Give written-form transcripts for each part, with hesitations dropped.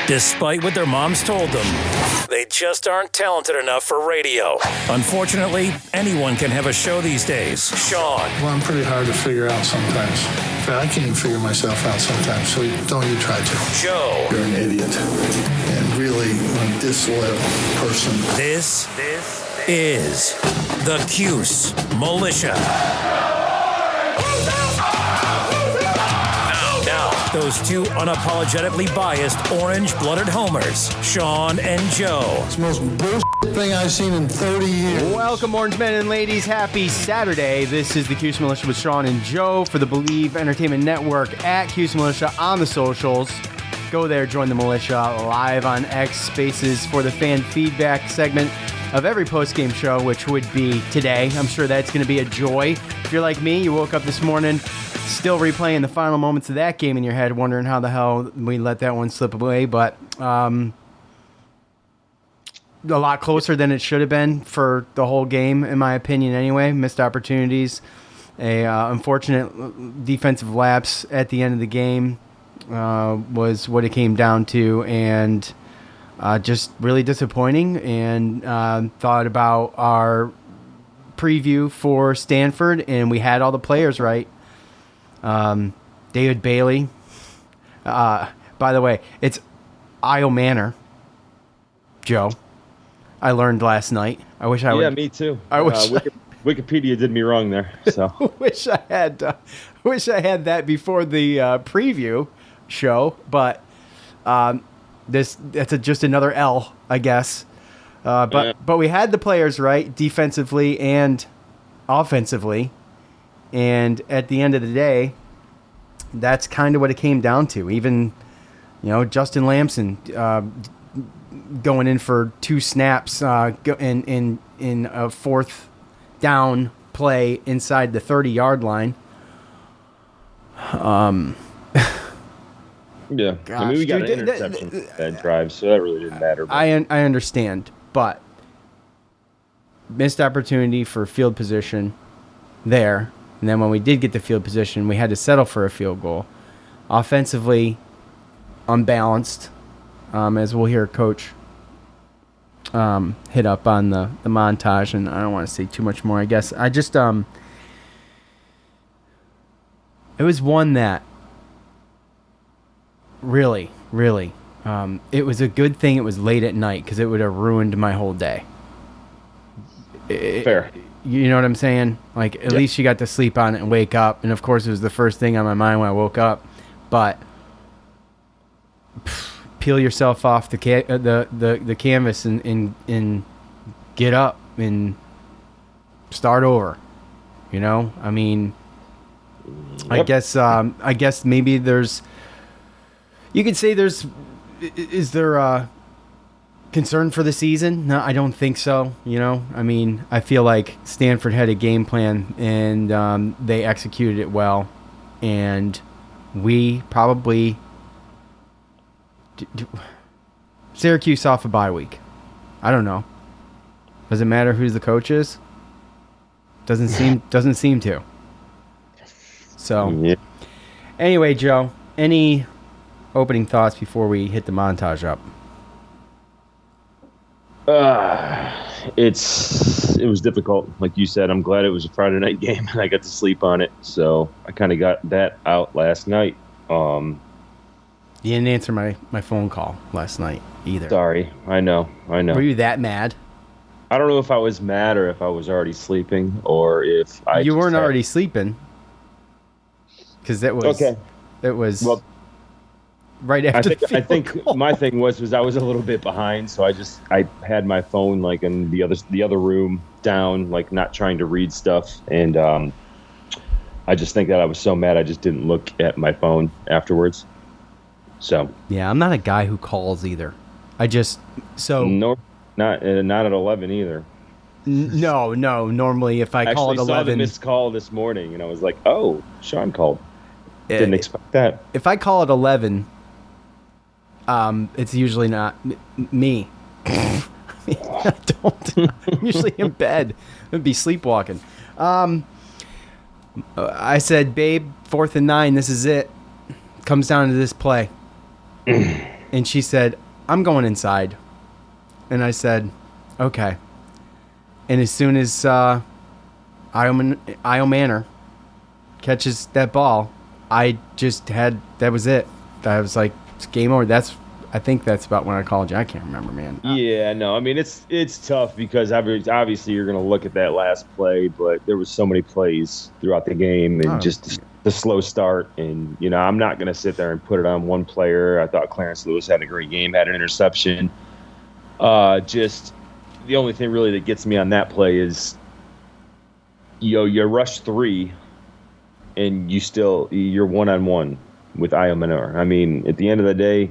Despite what their moms told them, they just aren't talented enough for radio. Unfortunately, anyone can have a show these days. Sean. Well, I'm pretty hard to figure out sometimes. In fact, I can't even figure myself out sometimes, so don't you try to. Joe. You're an idiot and really a disloyal person. This is the Cuse Militia. Now, those two unapologetically biased orange-blooded homers, Sean and Joe. It's the most bullshit thing I've seen in 30 years. Welcome, orange men and ladies. Happy Saturday. This is the Cuse Militia with Sean and Joe for the Believe Entertainment Network at Cuse Militia on the socials. Go there, join the militia live on X Spaces for the fan feedback segment of every post-game show, which would be today. I'm sure that's going to be a joy. If you're like me, you woke up this morning still replaying the final moments of that game in your head, wondering how the hell we let that one slip away, but a lot closer than it should have been for the whole game, in my opinion anyway. Missed opportunities, unfortunate defensive lapse at the end of the game was what it came down to, and just really disappointing, and thought about our preview for Stanford, and we had all the players right. David Bailey, by the way, it's Io Manor, Joe. I learned last night. I wish I would. Yeah, me too. I wish Wikipedia did me wrong there. So wish I had that before the preview show, but that's just another L, I guess. But we had the players right defensively and offensively, and at the end of the day, that's kind of what it came down to. Even Justin Lamson going in for 2 snaps in a fourth down play inside the 30-yard line. Yeah, gosh, I mean, we got dude, an interception that drive, so that really didn't matter. But. I understand, but missed opportunity for field position there, and then when we did get the field position, we had to settle for a field goal. Offensively, unbalanced, as we'll hear Coach hit up on the montage, and I don't want to say too much more. I guess I just it was one that really, it was a good thing it was late at night, because it would have ruined my whole day. Fair. You know what I'm saying? Like, at least you got to sleep on it and wake up. And, of course, it was the first thing on my mind when I woke up. But peel yourself off the canvas and get up and start over. I mean, yep. I guess maybe there's... You could say is there a concern for the season? No, I don't think so. I mean, I feel like Stanford had a game plan, and they executed it well, and we probably Syracuse off a bye week. I don't know. Does it matter who the coach is? Doesn't seem to. So, yeah. Anyway, Joe, any opening thoughts before we hit the montage up? It was difficult, like you said. I'm glad it was a Friday night game and I got to sleep on it, so I kind of got that out last night. You didn't answer my phone call last night either. Sorry, I know. Were you that mad? I don't know if I was mad or if I was already sleeping, or if you weren't already sleeping, because it was okay. It was well. Right after I think my thing was I was a little bit behind, so I had my phone like in the other room down, like not trying to read stuff, and I just think that I was so mad I just didn't look at my phone afterwards. So yeah, I'm not a guy who calls either. No, not at 11 either. No. Normally, if I call at 11, I saw the missed call this morning, and I was like, "Oh, Sean called." Didn't expect that. If I call at 11. It's usually not me. I don't. I'm usually in bed. I'd be sleepwalking. I said, babe, 4th and 9. This is it. Comes down to this play. And she said, I'm going inside. And I said, okay. And as soon as Io Manor catches that ball, I just had, that was it. I was like, it's game over. I think that's about when I called you. I can't remember, man. Yeah, no, I mean, it's tough because obviously you're going to look at that last play, but there was so many plays throughout the game and just the slow start. And, you know, I'm not going to sit there and put it on one player. I thought Clarence Lewis had a great game, had an interception. Just the only thing really that gets me on that play is, you rush 3 and you're one-on-one with Io Manor. I mean, at the end of the day,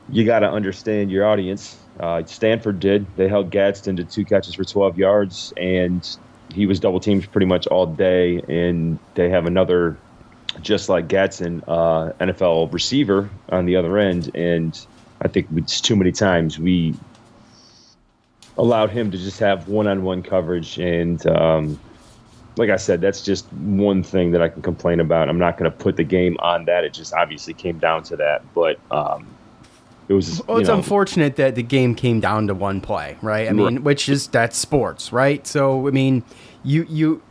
you got to understand your audience. Stanford did. They held Gadsden to 2 catches for 12 yards, and he was double teamed pretty much all day. And they have another, just like Gadsden, NFL receiver on the other end. And I think it's too many times we allowed him to just have one-on-one coverage. And like I said, that's just one thing that I can complain about. I'm not going to put the game on that. It just obviously came down to that. But it was, well, it's unfortunate that the game came down to one play, right? I mean, that's sports, right? So, I mean, you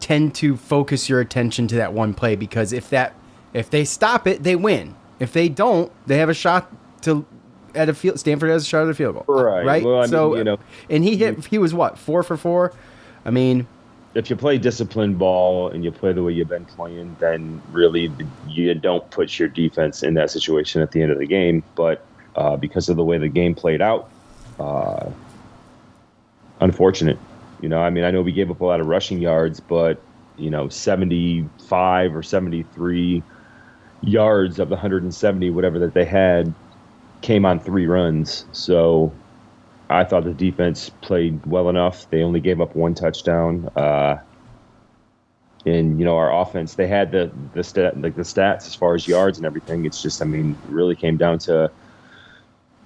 tend to focus your attention to that one play because if they stop it, they win. If they don't, they have a shot at a field. Stanford has a shot at a field goal, right? Well, I mean, so, and he was what, 4 for 4? I mean, if you play disciplined ball and you play the way you've been playing, then really you don't put your defense in that situation at the end of the game. But because of the way the game played out, unfortunate. I mean, I know we gave up a lot of rushing yards, but 75 or 73 yards of the 170, whatever that they had, came on 3 runs. So I thought the defense played well enough. They only gave up 1 touchdown. And our offense, they had the stats as far as yards and everything. It's just, I mean, it really came down to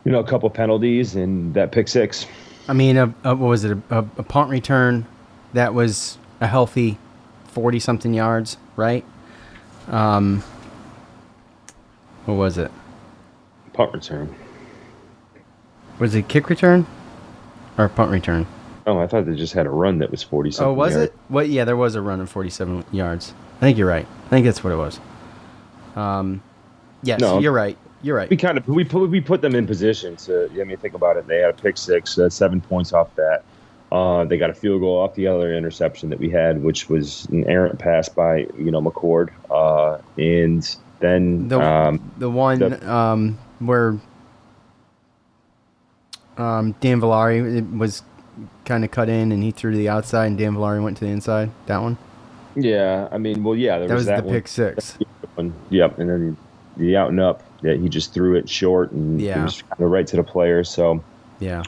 a couple penalties and that pick 6. I mean, what was it? A punt return that was a healthy 40-something yards, right? What was it? Punt return. Was it kick return or punt return? Oh, I thought they just had a run that was 40-something. Oh, was yards. it? Well, yeah, there was a run of 47 yards. I think you're right. I think that's what it was. Yes, no, you're right. You're right. We put them in position to. I mean, think about it. They had a pick 6, so that's 7 points off that. They got a field goal off the other interception that we had, which was an errant pass by McCord, and then the one where Dan Villari was kind of cut in and he threw to the outside and Dan Villari went to the inside. That one. Yeah, I mean, well, yeah, that was the one. pick 6. Yep, and then the out and up. Yeah, he just threw it short and it was kind of right to the player. So yeah,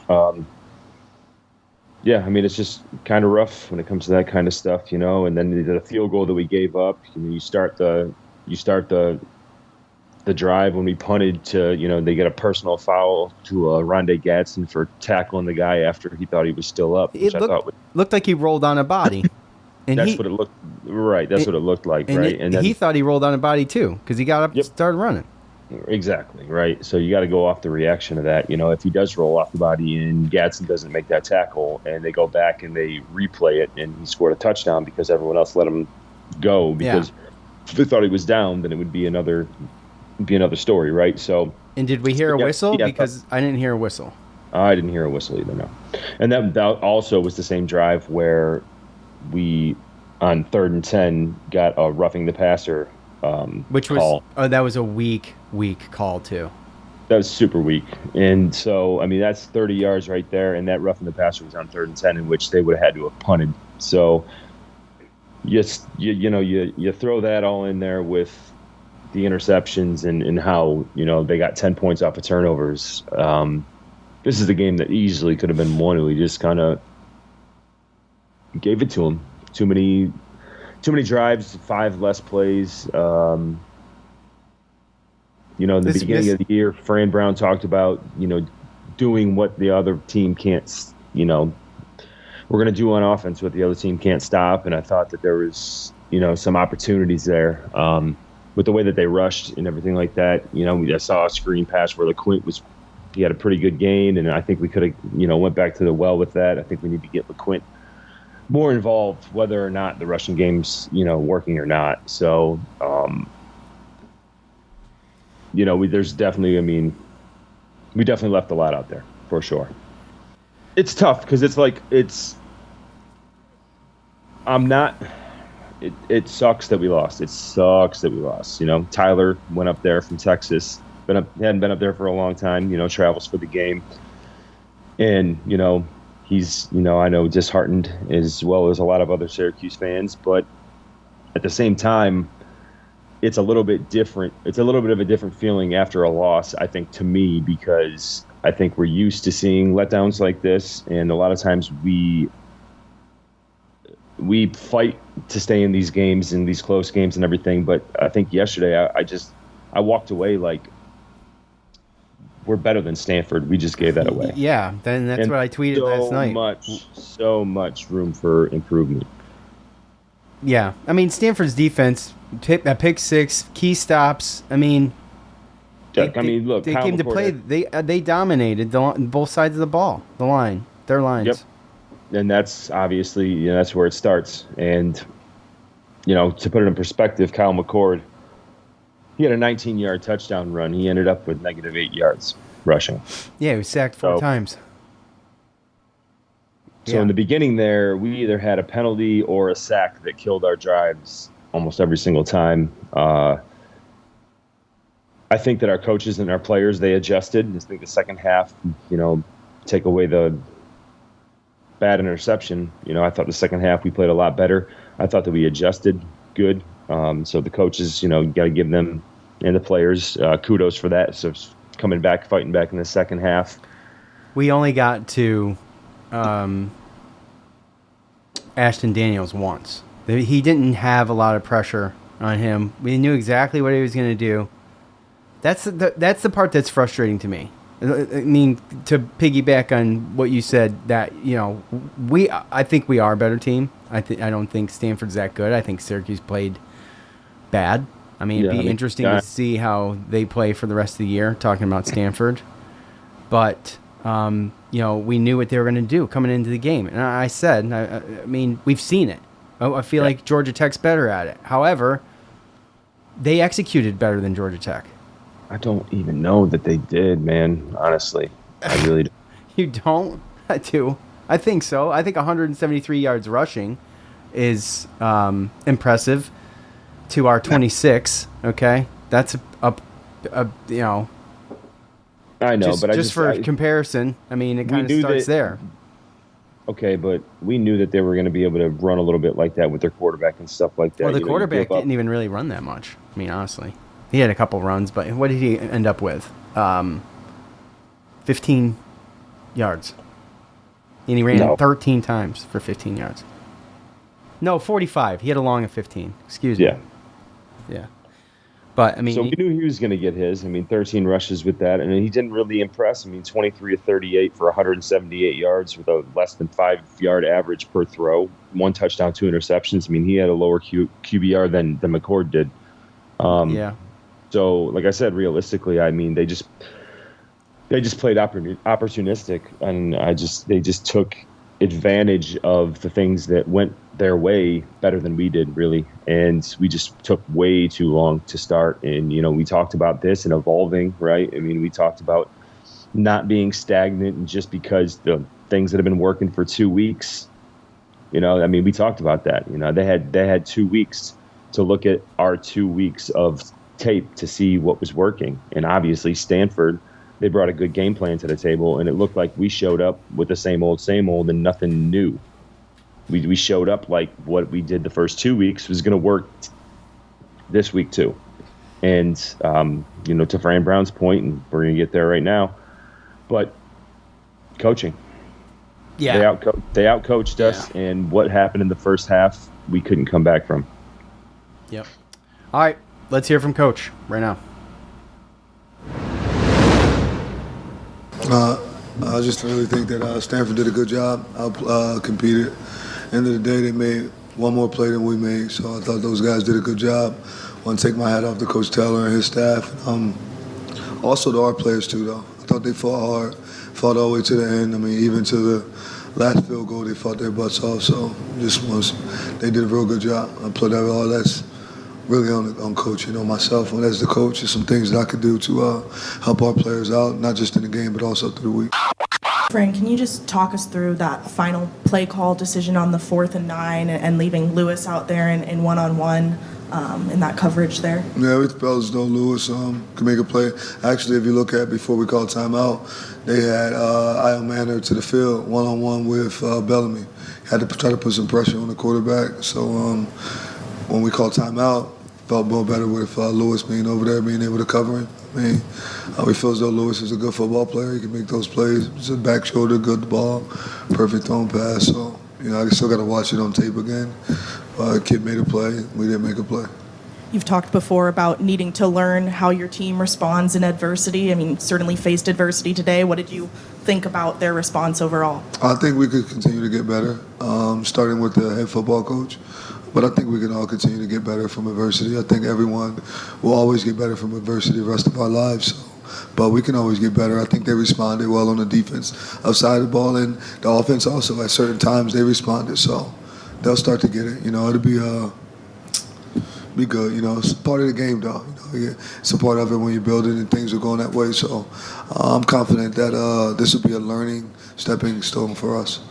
yeah. I mean, it's just kind of rough when it comes to that kind of stuff, And then the field goal that we gave up. You start the drive when we punted to they get a personal foul to Rondé Gadsden for tackling the guy after he thought he was still up. Which I thought looked like he rolled on a body. And that's what it looked right. That's what it looked like, right? And then, he thought he rolled on a body too because he got up and started running. Exactly, right. So you got to go off the reaction of that. If he does roll off the body and Gadsden doesn't make that tackle and they go back and they replay it and he scored a touchdown because everyone else let him go because if they thought he was down, then it would be another story, right? So. And did we hear a whistle? Because I didn't hear a whistle. I didn't hear a whistle either, no. And that also was the same drive where we, on 3rd and 10, got a roughing the passer which call. Was that was a weak call too. That was super weak. And so, I mean, that's 30 yards right there, and that roughing the passer was on 3rd and 10, in which they would have had to have punted. So you throw that all in there with the interceptions and how, they got 10 points off of turnovers. This is the game that easily could have been won. We just kind of gave it to them. Too many drives, 5 less plays. In the beginning of the year, Fran Brown talked about, doing what the other team can't, we're going to do on offense what the other team can't stop. And I thought that there was, some opportunities there. with the way that they rushed and everything like that. I saw a screen pass where LeQuint he had a pretty good gain, and I think we could have, went back to the well with that. I think we need to get LeQuint more involved, whether or not the rushing game's, working or not. So, there's definitely, we definitely left a lot out there for sure. It's tough because it sucks that we lost. It sucks that we lost. Tyler went up there from Texas, hadn't been up there for a long time, travels for the game. And, he's, I know, disheartened as well as a lot of other Syracuse fans. But at the same time, it's a little bit different. It's a little bit of a different feeling after a loss, I think, to me, because I think we're used to seeing letdowns like this. And a lot of times we fight to stay in these games and these close games and everything. But I think yesterday I walked away like, we're better than Stanford. We just gave that away. Yeah, then that's what I tweeted last night. So much room for improvement. Yeah, Stanford's defense, a pick six, key stops. Look, they Kyle came to play. They dominated both sides of the ball, their lines. Yep. And that's obviously, that's where it starts. And, to put it in perspective, Kyle McCord, he had a 19-yard touchdown run. He ended up with -8 yards rushing. Yeah, he was sacked four times. So in the beginning there, we either had a penalty or a sack that killed our drives almost every single time. I think that our coaches and our players, they adjusted. I think the second half, take away the bad interception. I thought the second half we played a lot better. I thought that we adjusted good. So the coaches, got to give them and the players kudos for that. So fighting back in the second half. We only got to Ashton Daniels once. He didn't have a lot of pressure on him. We knew exactly what he was going to do. That's the part that's frustrating to me. To piggyback on what you said, that I think we are a better team. I don't think Stanford's that good. I think Syracuse played bad. It'd be interesting to see how they play for the rest of the year, talking about Stanford. But, we knew what they were going to do coming into the game. And I said, we've seen it. I feel like Georgia Tech's better at it. However, they executed better than Georgia Tech. I don't even know that they did, man. Honestly, I really don't. You don't? I do. I think so. I think 173 yards rushing is impressive to our 26. Okay, that's a I know, but just for comparison, it kind of starts there. Okay, but we knew that they were going to be able to run a little bit like that with their quarterback and stuff like that. Well, the quarterback didn't even really run that much. Honestly. He had a couple runs, but what did he end up with? 15 yards. And he ran 13 times for 15 yards. No, 45. He had a long of 15. Excuse me. Yeah. But, So we knew he was going to get his. 13 rushes with that. And he didn't really impress. 23 of 38 for 178 yards with a less than 5-yard average per throw. 1 touchdown, 2 interceptions. He had a lower QBR than McCord did. So, like I said, realistically, they just played opportunistic, and they just took advantage of the things that went their way better than we did, really. And we just took way too long to start. And we talked about this and evolving, right? We talked about not being stagnant, and just because the things that have been working for 2 weeks, we talked about that. They had 2 weeks to look at our 2 weeks of tape to see what was working. And obviously Stanford, they brought a good game plan to the table, and it looked like we showed up with the same old and nothing new. We showed up like what we did the first 2 weeks was going to work this week too. And to Fran Brown's point, and we're going to get there right now, but coaching. Yeah. They outcoached us, and what happened in the first half, we couldn't come back from. Yep. All right. Let's hear from Coach right now. I just really think that Stanford did a good job. Competed. End of the day, they made one more play than we made. So I thought those guys did a good job. I want to take my hat off to Coach Taylor and his staff. Also to our players too, though. I thought they fought hard, fought all the way to the end. I mean, even to the last field goal, they fought their butts off. So they did a real good job. I put all that's really on Coach, myself. When as the coach, there's some things that I could do to help our players out, not just in the game, but also through the week. Frank, can you just talk us through that final play call decision on the 4th and 9 and leaving Lewis out there in one-on-one in that coverage there? Yeah, we felt as though Lewis could make a play. Actually, if you look at before we called timeout, they had Io Manor to the field one-on-one with Bellamy. Had to try to put some pressure on the quarterback. So when we called timeout, felt more better with Lewis being over there, being able to cover him. I mean, we feel as though Lewis is a good football player. He can make those plays. He's a back shoulder, good ball, perfect thrown pass. So, I still got to watch it on tape again. Kid made a play. We didn't make a play. You've talked before about needing to learn how your team responds in adversity. I mean, certainly faced adversity today. What did you think about their response overall? I think we could continue to get better, starting with the head football coach. But I think we can all continue to get better from adversity. I think everyone will always get better from adversity the rest of our lives. But we can always get better. I think they responded well on the defense outside the ball, and the offense also. At certain times they responded, so they'll start to get it. It'll be good. It's part of the game, though. It's a part of it when you're building and things are going that way. So I'm confident that this will be a learning stepping stone for us.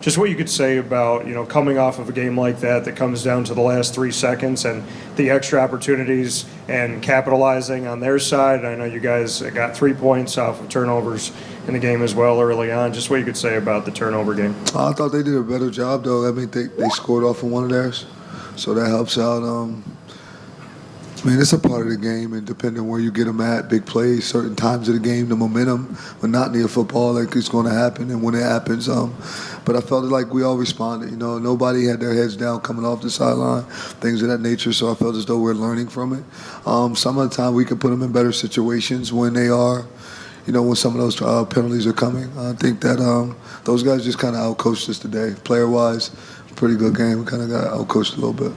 Just what you could say about, coming off of a game like that comes down to the last 3 seconds and the extra opportunities and capitalizing on their side. I know you guys got 3 points off of turnovers in the game as well early on. Just what you could say about the turnover game. I thought they did a better job, though. I mean, they scored off of one of theirs, so that helps out. It's a part of the game, and depending where you get them at, big plays, certain times of the game, the momentum, monotony of football, like it's going to happen, and when it happens, but I felt like we all responded. Nobody had their heads down coming off the sideline, things of that nature. So I felt as though we're learning from it. Some of the time we can put them in better situations when they are, when some of those penalties are coming. I think that those guys just kind of outcoached us today, player-wise. Pretty good game. We kind of got outcoached a little bit.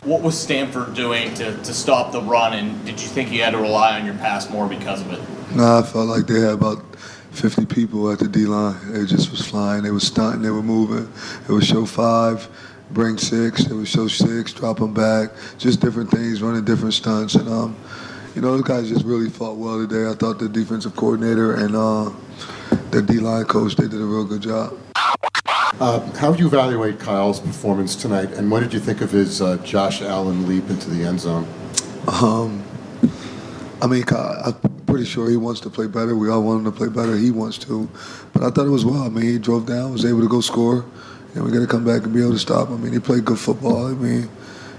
What was Stanford doing to stop the run, and did you think you had to rely on your pass more because of it? No, I felt like they had about 50 people at the D-line. They just was flying. They was stunting. They were moving. It was show 5, bring 6. It was show 6, drop them back. Just different things, running different stunts. And, those guys just really fought well today. I thought the defensive coordinator and the D-line coach, they did a real good job. How do you evaluate Kyle's performance tonight, and what did you think of his Josh Allen leap into the end zone? Kyle, I'm pretty sure he wants to play better. We all want him to play better. He wants to. But I thought it was well. He drove down, was able to go score, and we got to come back and be able to stop him. He played good football.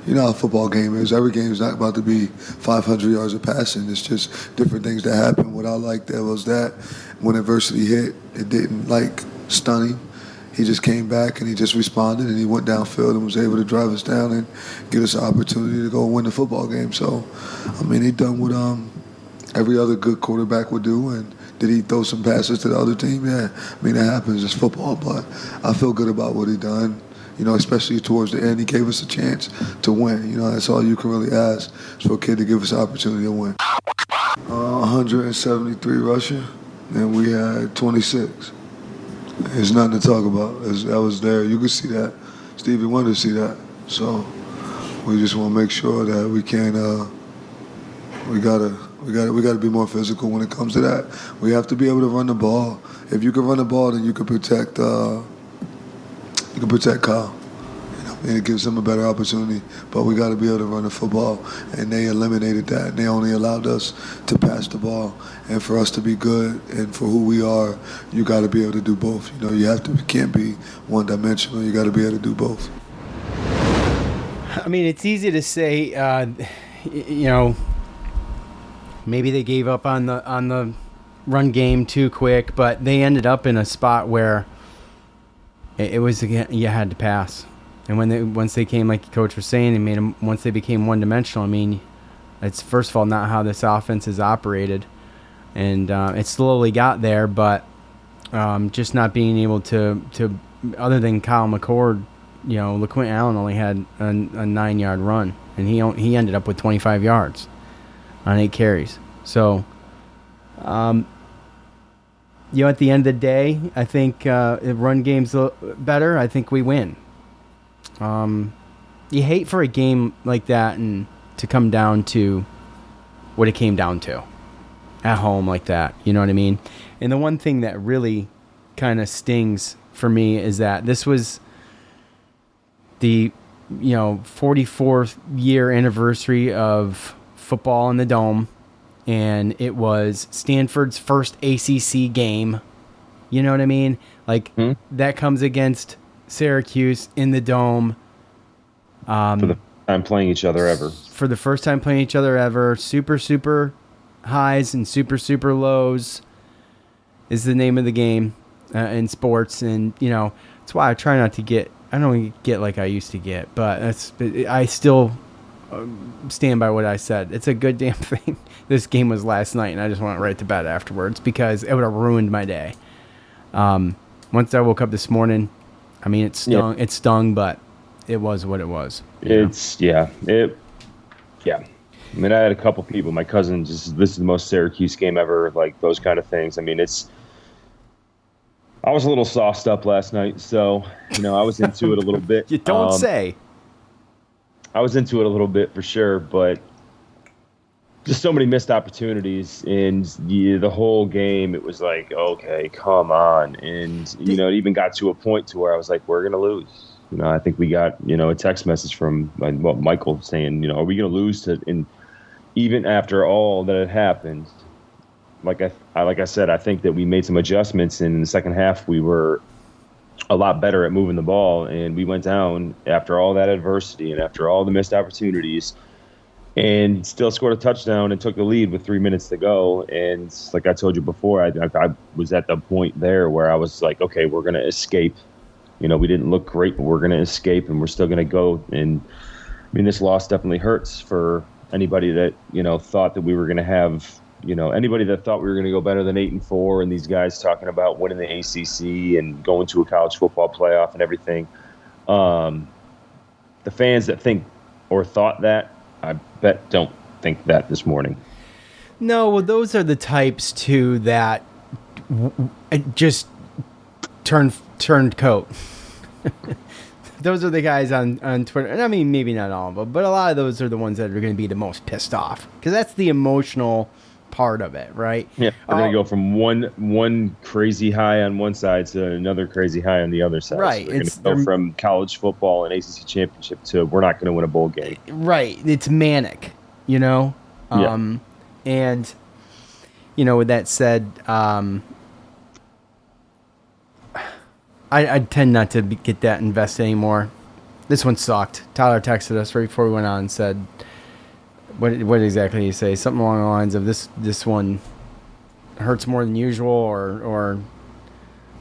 You know how a football game is. Every game is not about to be 500 yards of passing. It's just different things that happen. What I liked there was that when adversity hit, it didn't stun him. He just came back and he just responded and he went downfield and was able to drive us down and get us an opportunity to go win the football game. So, he done what every other good quarterback would do. And did he throw some passes to the other team? Yeah. That happens. It's football. But I feel good about what he done. Especially towards the end, he gave us a chance to win. That's all you can really ask is for a kid to give us an opportunity to win. 173 rushing, and we had 26. There's nothing to talk about. That was there. You could see that. Stevie wanted to see that. So we just want to make sure that we can. We gotta be more physical when it comes to that. We have to be able to run the ball. If you can run the ball, then you can protect. Kyle. And it gives them a better opportunity. But we got to be able to run the football, and they eliminated that. And they only allowed us to pass the ball. And for us to be good, and for who we are, you got to be able to do both. You can't be one-dimensional. You got to be able to do both. It's easy to say, maybe they gave up on the run game too quick, but they ended up in a spot where it was, again, you had to pass. And once they came, like Coach was saying, once they became one-dimensional, it's first of all not how this offense is operated. And it slowly got there, but just not being able to other than Kyle McCord, LaQuint Allen only had a 9-yard run, and he ended up with 25 yards on 8 carries. So, at the end of the day, I think if run game's better, I think we win. You hate for a game like that and to come down to what it came down to at home like that. You know what I mean? And the one thing that really kind of stings for me is that this was the 44th year anniversary of football in the Dome, and it was Stanford's first ACC game. You know what I mean? Like, that comes against Syracuse in the Dome. For the first time playing each other ever. For the first time playing each other ever. Super, super highs and super, super lows is the name of the game in sports. And, that's why I try not to get, I don't get like I used to get, but I still stand by what I said. It's a good damn thing. This game was last night, and I just went right to bed afterwards because it would have ruined my day. Once I woke up this morning, I mean, it stung, but it was what it was. I mean, I had a couple people, my cousin, this is the most Syracuse game ever, like those kind of things. I mean, I was a little sauced up last night, so, I was into it a little bit. You don't say. I was into it a little bit for sure, but just so many missed opportunities, and the whole game, it was like, okay, come on. And, it even got to a point to where I was like, we're going to lose. I think we got, a text message from Michael saying, are we going to lose and even after all that had happened, like I said, I think that we made some adjustments, and in the second half we were a lot better at moving the ball, and we went down after all that adversity and after all the missed opportunities and still scored a touchdown and took the lead with 3 minutes to go. And like I told you before, I was at the point there where I was like, okay, we're going to escape. We didn't look great, but we're going to escape, and we're still going to go. And I mean, this loss definitely hurts for anybody that, thought that we were going to have, anybody that thought we were going to go better than 8-4, and these guys talking about winning the ACC and going to a college football playoff and everything. The fans that think or thought that, I bet don't think that this morning. No, well, those are the types too that just turned coat. Those are the guys on Twitter, and I mean, maybe not all of them, but a lot of those are the ones that are going to be the most pissed off, because that's the emotional part of it, right? Yeah, we're going to go from one crazy high on one side to another crazy high on the other side. Right. So we're going to go from college football and ACC championship to we're not going to win a bowl game. Right. It's manic, Yeah. And, with that said, I tend not to get that invested anymore. This one sucked. Tyler texted us right before we went on and said, what exactly did he say? Something along the lines of this one hurts more than usual, or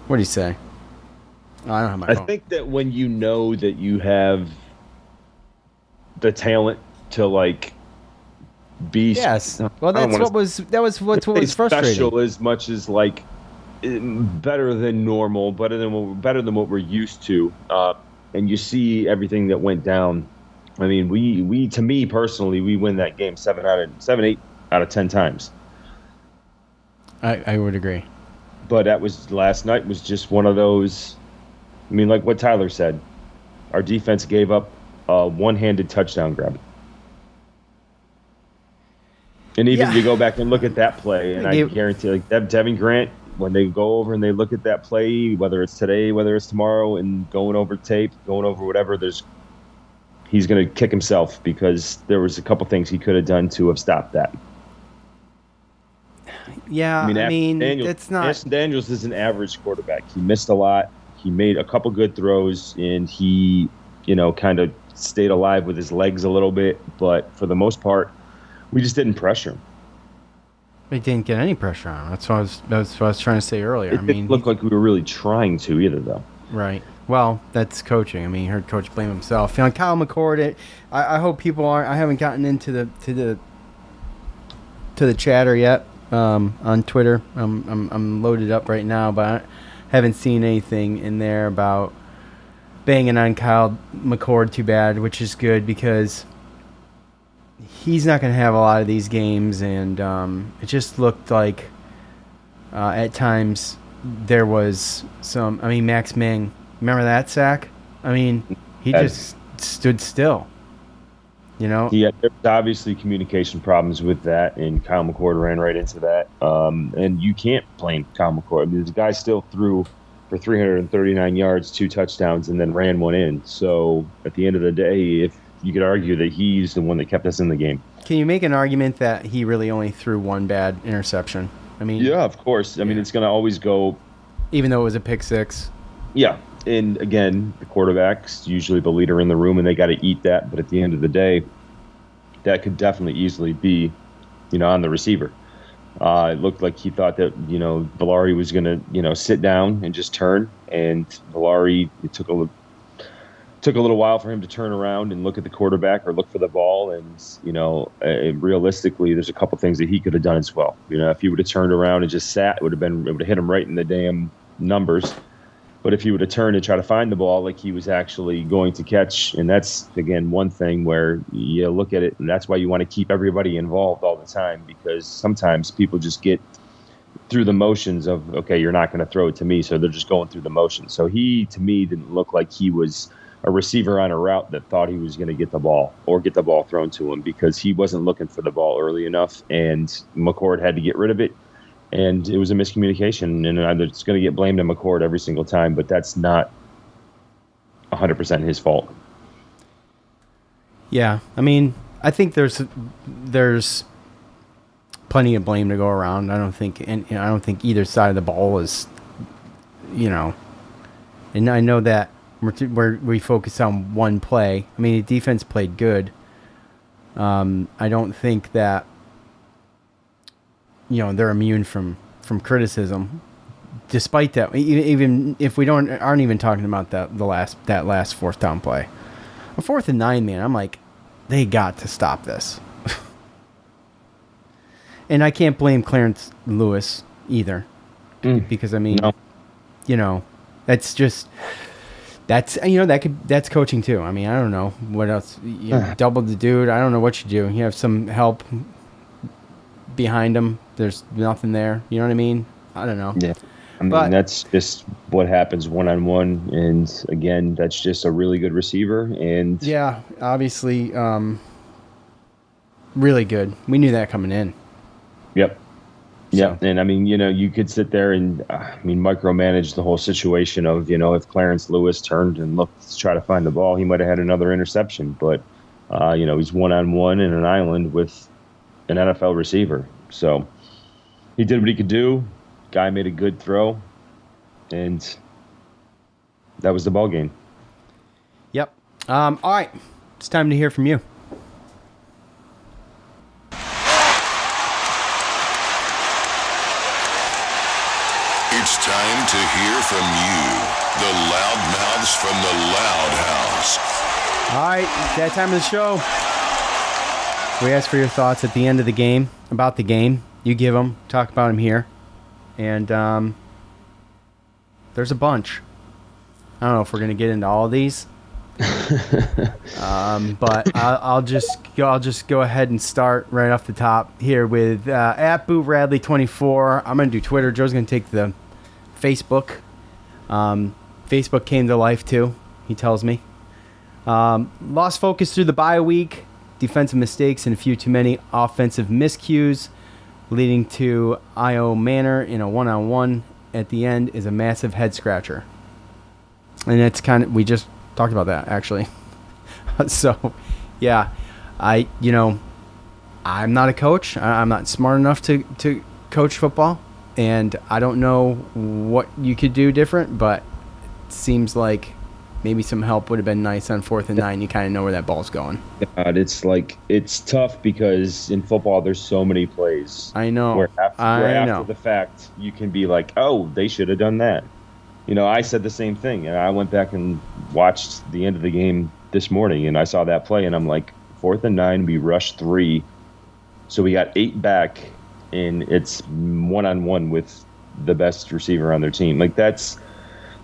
what did he say? Oh, I don't have my phone. I think that when you know that you have the talent to like be well, that was what was frustrating. Special as much as like better than normal, better than what we're used to, and you see everything that went down. I mean, we to me personally, we win that game 8 out of 10 times. I would agree. But that was last night was just one of those. I mean, like what Tyler said, our defense gave up a one-handed touchdown grab. And even you go back and look at that play, and I guarantee, like Devin Grant, when they go over and they look at that play, whether it's today, whether it's tomorrow, and going over tape, going over whatever, he's going to kick himself, because there was a couple things he could have done to have stopped that. Yeah, I mean it's not. Ashton Daniels is an average quarterback. He missed a lot. He made a couple good throws, and he, kind of stayed alive with his legs a little bit. But for the most part, we just didn't pressure him. We didn't get any pressure on him. That's what I was trying to say earlier. It didn't look like we were really trying to either, though. Right. Well, that's coaching. I mean, you heard Coach blame himself. Kyle McCord, I hope people aren't. I haven't gotten into the chatter yet on Twitter. I'm loaded up right now, but I haven't seen anything in there about banging on Kyle McCord too bad, which is good because he's not going to have a lot of these games, and it just looked like at times there was some. I mean, Max Ming, remember that sack? I mean, he just stood still. You know? Yeah, there's obviously communication problems with that, and Kyle McCord ran right into that. And you can't blame Kyle McCord. I mean, the guy still threw for 339 yards, 2 touchdowns, and then ran one in. So at the end of the day, if you could argue that he's the one that kept us in the game. Can you make an argument that he really only threw one bad interception? I mean, yeah, of course. I mean, it's going to always go. Even though it was a pick six. Yeah. And again, the quarterback's usually the leader in the room, and they got to eat that. But at the end of the day, that could definitely easily be, on the receiver. It looked like he thought that, Villari was going to, sit down and just turn. And Villari, it took a little while for him to turn around and look at the quarterback or look for the ball. And, realistically, there's a couple things that he could have done as well. If he would have turned around and just sat, it would have hit him right in the damn numbers. But if he would have turned and try to find the ball like he was actually going to catch, and that's, again, one thing where you look at it, and that's why you want to keep everybody involved all the time, because sometimes people just get through the motions of, okay, you're not going to throw it to me, so they're just going through the motions. So he, to me, didn't look like he was a receiver on a route that thought he was going to get the ball or get the ball thrown to him, because he wasn't looking for the ball early enough, and McCord had to get rid of it. And it was a miscommunication, and it's going to get blamed on McCord every single time, but that's not 100% his fault. Yeah, I mean, I think there's plenty of blame to go around. I don't think either side of the ball is, and I know that we focus on one play. I mean, the defense played good. I don't think that. They're immune from criticism. Despite that, even if we aren't even talking about that last fourth down play, a 4th and 9, man, I'm like, they got to stop this. And I can't blame Clarence Lewis either, because I mean, that's that's coaching too. I mean, I don't know what else. You double the dude. I don't know what you do. You have some help behind him. There's nothing there. You know what I mean? I don't know. Yeah. I mean, that's just what happens one-on-one. And again, that's just a really good receiver. And yeah, obviously, really good. We knew that coming in. Yep. Yeah. So. And I mean, you could sit there and micromanage the whole situation of, if Clarence Lewis turned and looked to try to find the ball, he might have had another interception. But, he's one-on-one in an island with an NFL receiver. So he did what he could do. Guy made a good throw, and that was the ball game. Yep. All right. It's time to hear from you. It's time to hear from you, the loudmouths from the Loud House. All right. That time of the show. We ask for your thoughts at the end of the game, about the game. You give them, talk about them here. And there's a bunch. I don't know if we're going to get into all of these. But I'll just go ahead and start right off the top here with at BooRadley24. I'm going to do Twitter. Joe's going to take the Facebook. Facebook came to life too, he tells me. Lost focus through the bye week. Defensive mistakes and a few too many offensive miscues, leading to I.O. Manor in a one-on-one at the end is a massive head scratcher. And it's we just talked about that, actually. So, yeah, I'm not a coach. I'm not smart enough to coach football, and I don't know what you could do different, but it seems like maybe some help would have been nice on 4th and 9. You kind of know where that ball's going. God, it's tough because in football there's so many plays. I know. Where after the fact you can be like, oh, they should have done that. I said the same thing, and I went back and watched the end of the game this morning, and I saw that play, and I'm like, 4th and 9, we rushed 3, so we got 8 back, and it's one-on-one with the best receiver on their team. Like,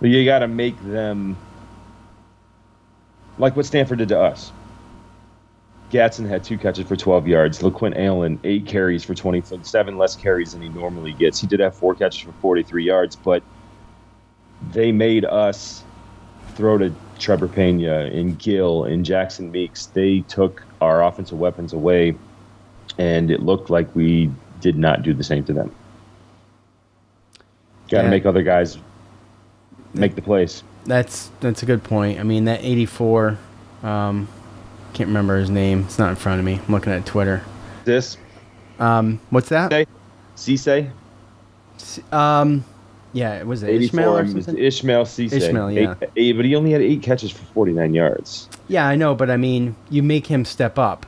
you got to make them like what Stanford did to us. Gatson had 2 catches for 12 yards. LaQuint Allen, 8 carries for 27 less carries than he normally gets. He did have 4 catches for 43 yards, but they made us throw to Trevor Pena and Gill and Jackson Meeks. They took our offensive weapons away, and it looked like we did not do the same to them. Got to make other guys make the plays. That's a good point. I mean, that 84, can't remember his name. It's not in front of me. I'm looking at Twitter. What's that? Cisse? Yeah, was it Ishmael or something? Ishmael Cisse. Ishmael, yeah. But he only had 8 catches for 49 yards. Yeah, I know, but I mean, you make him step up.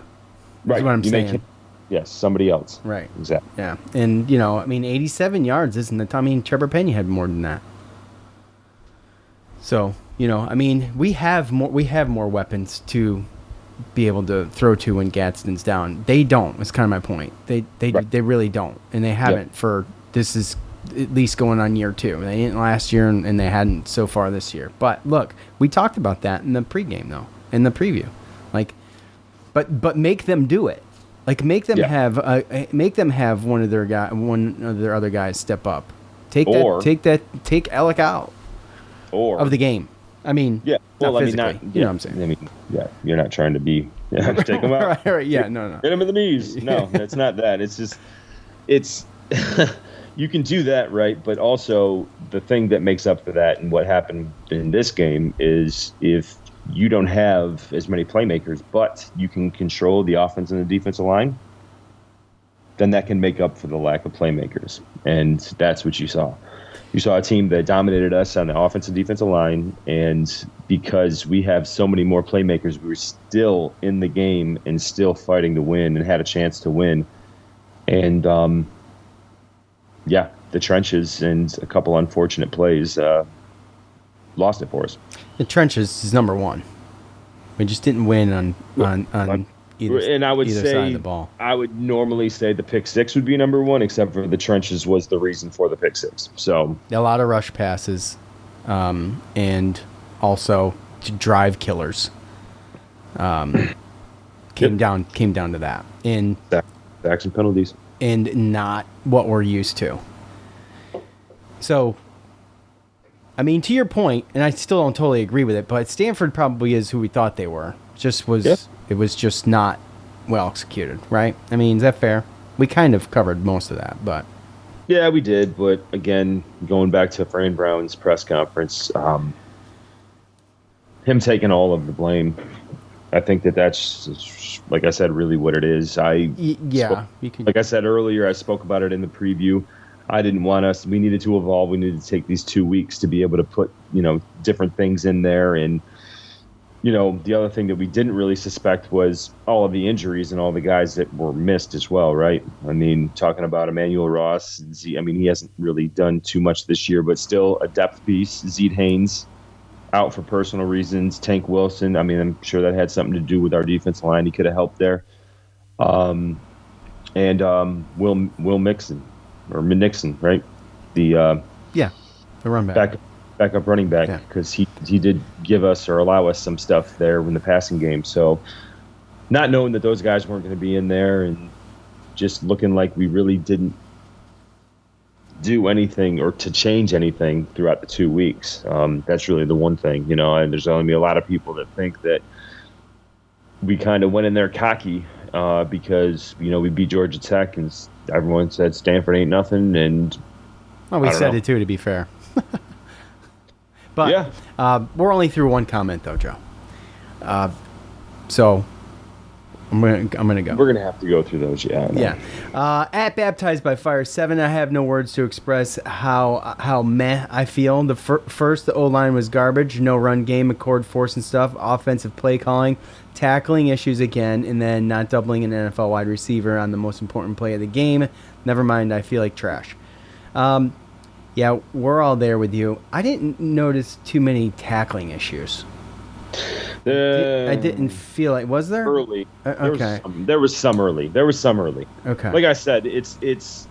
That's what I'm saying. Yes, somebody else. Right. Exactly. Yeah, and, 87 yards isn't the time. I mean, Trevor Pena had more than that. So, we have more weapons to be able to throw to when Gadsden's down. They don't. That's kind of my point. They really don't, and they haven't for this is at least going on year 2. They didn't last year, and they hadn't so far this year. But look, we talked about that in the pregame though, in the preview, but make them do it. Like make them have one of their other guys step up. Take Alec out of the game. I mean, yeah. Well, not physically. You know what I'm saying? I mean, yeah. You're not trying to be take him out. right. Yeah. No. Hit him in the knees. No, it's not that. It's just you can do that, right? But also the thing that makes up for that and what happened in this game is if you don't have as many playmakers, but you can control the offense and the defensive line, then that can make up for the lack of playmakers. And that's what you saw. You saw a team that dominated us on the offensive and defensive line, and because we have so many more playmakers, we were still in the game and still fighting to win and had a chance to win. And, the trenches and a couple unfortunate plays lost it for us. The trenches is number 1. We just didn't win on either side of the ball. I would normally say the pick 6 would be number 1, except for the trenches was the reason for the pick 6. So a lot of rush passes, and also drive killers. Came down to that, and sacks and penalties, and not what we're used to. So, I mean, to your point, and I still don't totally agree with it, but Stanford probably is who we thought they were. It was just not well executed, right? I mean, is that fair? We kind of covered most of that, but yeah, we did. But again, going back to Fran Brown's press conference, him taking all of the blame, I think that's, like I said, really what it is. Like I said earlier, I spoke about it in the preview. I didn't want us. We needed to evolve. We needed to take these 2 weeks to be able to put, different things in there. And, the other thing that we didn't really suspect was all of the injuries and all the guys that were missed as well, right? I mean, talking about Emmanuel Ross, he hasn't really done too much this year, but still a depth piece. Zeke Haynes out for personal reasons. Tank Wilson, I'm sure that had something to do with our defensive line. He could have helped there. And Will Mixon. Or Nixon, right? The run back. Backup running back, because he did give us or allow us some stuff there in the passing game. So not knowing that those guys weren't going to be in there and just looking like we really didn't do anything or to change anything throughout the 2 weeks. That's really the one thing, and there's only a lot of people that think that we kind of went in there cocky because, we beat Georgia Tech and everyone said Stanford ain't nothing. And we said it too, to be fair. But we're only through one comment though, Joe. So I'm gonna go. We're gonna have to go through those, Yeah. At Baptized by Fire 7, I have no words to express how meh I feel. The first, the O-line was garbage. No run game, McCord forcing stuff, offensive play calling, tackling issues again, and then not doubling an NFL wide receiver on the most important play of the game. Never mind, I feel like trash. Yeah, we're all there with you. I didn't notice too many tackling issues. I didn't feel like, was there? Early. Okay. There was some early. Okay. Like I said, it's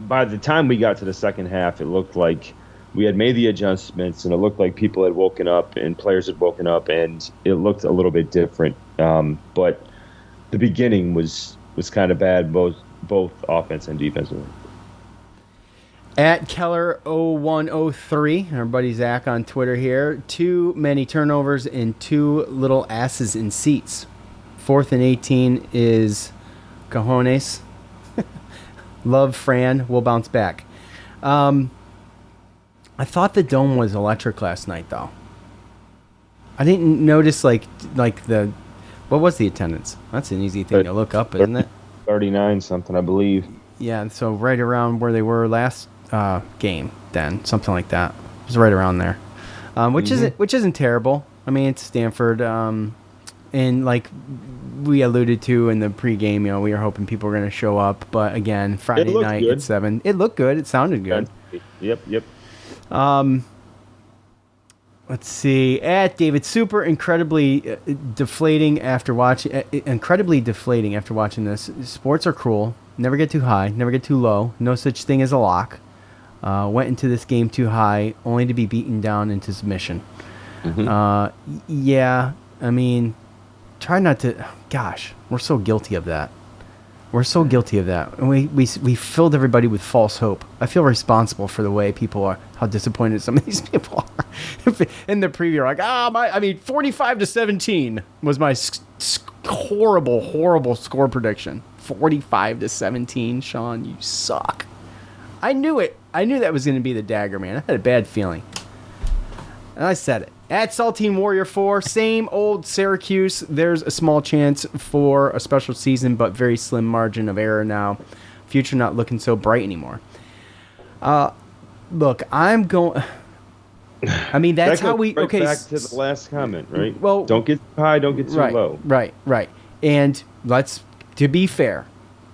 by the time we got to the second half, it looked like we had made the adjustments, and it looked like people had woken up and players had woken up, and it looked a little bit different. But the beginning was kind of bad, both offense and defensively. At Keller0103, our buddy Zach on Twitter here, too many turnovers and too little asses in seats. 4th and 18 is cojones. Love, Fran. We'll bounce back. I thought the dome was electric last night, though. I didn't notice like the what was the attendance? That's an easy thing to look up, isn't it? 39 something, I believe. Yeah, so right around where they were last game, then something like that. It was right around there, which isn't terrible. I mean, it's Stanford, and like we alluded to in the pregame, we were hoping people were going to show up, but again, Friday night at 7, it looked good. It sounded good. Yep. Let's see. At David, super incredibly deflating after watching this. Sports are cruel. Never get too high. Never get too low. No such thing as a lock. Went into this game too high, only to be beaten down into submission. Yeah, I mean, try not to. Gosh, we're so guilty of that. We're so guilty of that. And we filled everybody with false hope. I feel responsible for the way people are, how disappointed some of these people are. In the preview, like, 45-17 was my horrible score prediction. 45-17, Sean, you suck. I knew it. I knew that was going to be the dagger, man. I had a bad feeling. And I said it. At Saltine Warrior 4, same old Syracuse. There's a small chance for a special season, but very slim margin of error now. Future not looking so bright anymore. Look, I'm going... I mean, that's how we... Okay, back to the last comment, right? Well, don't get too high, don't get too low. Right. And to be fair,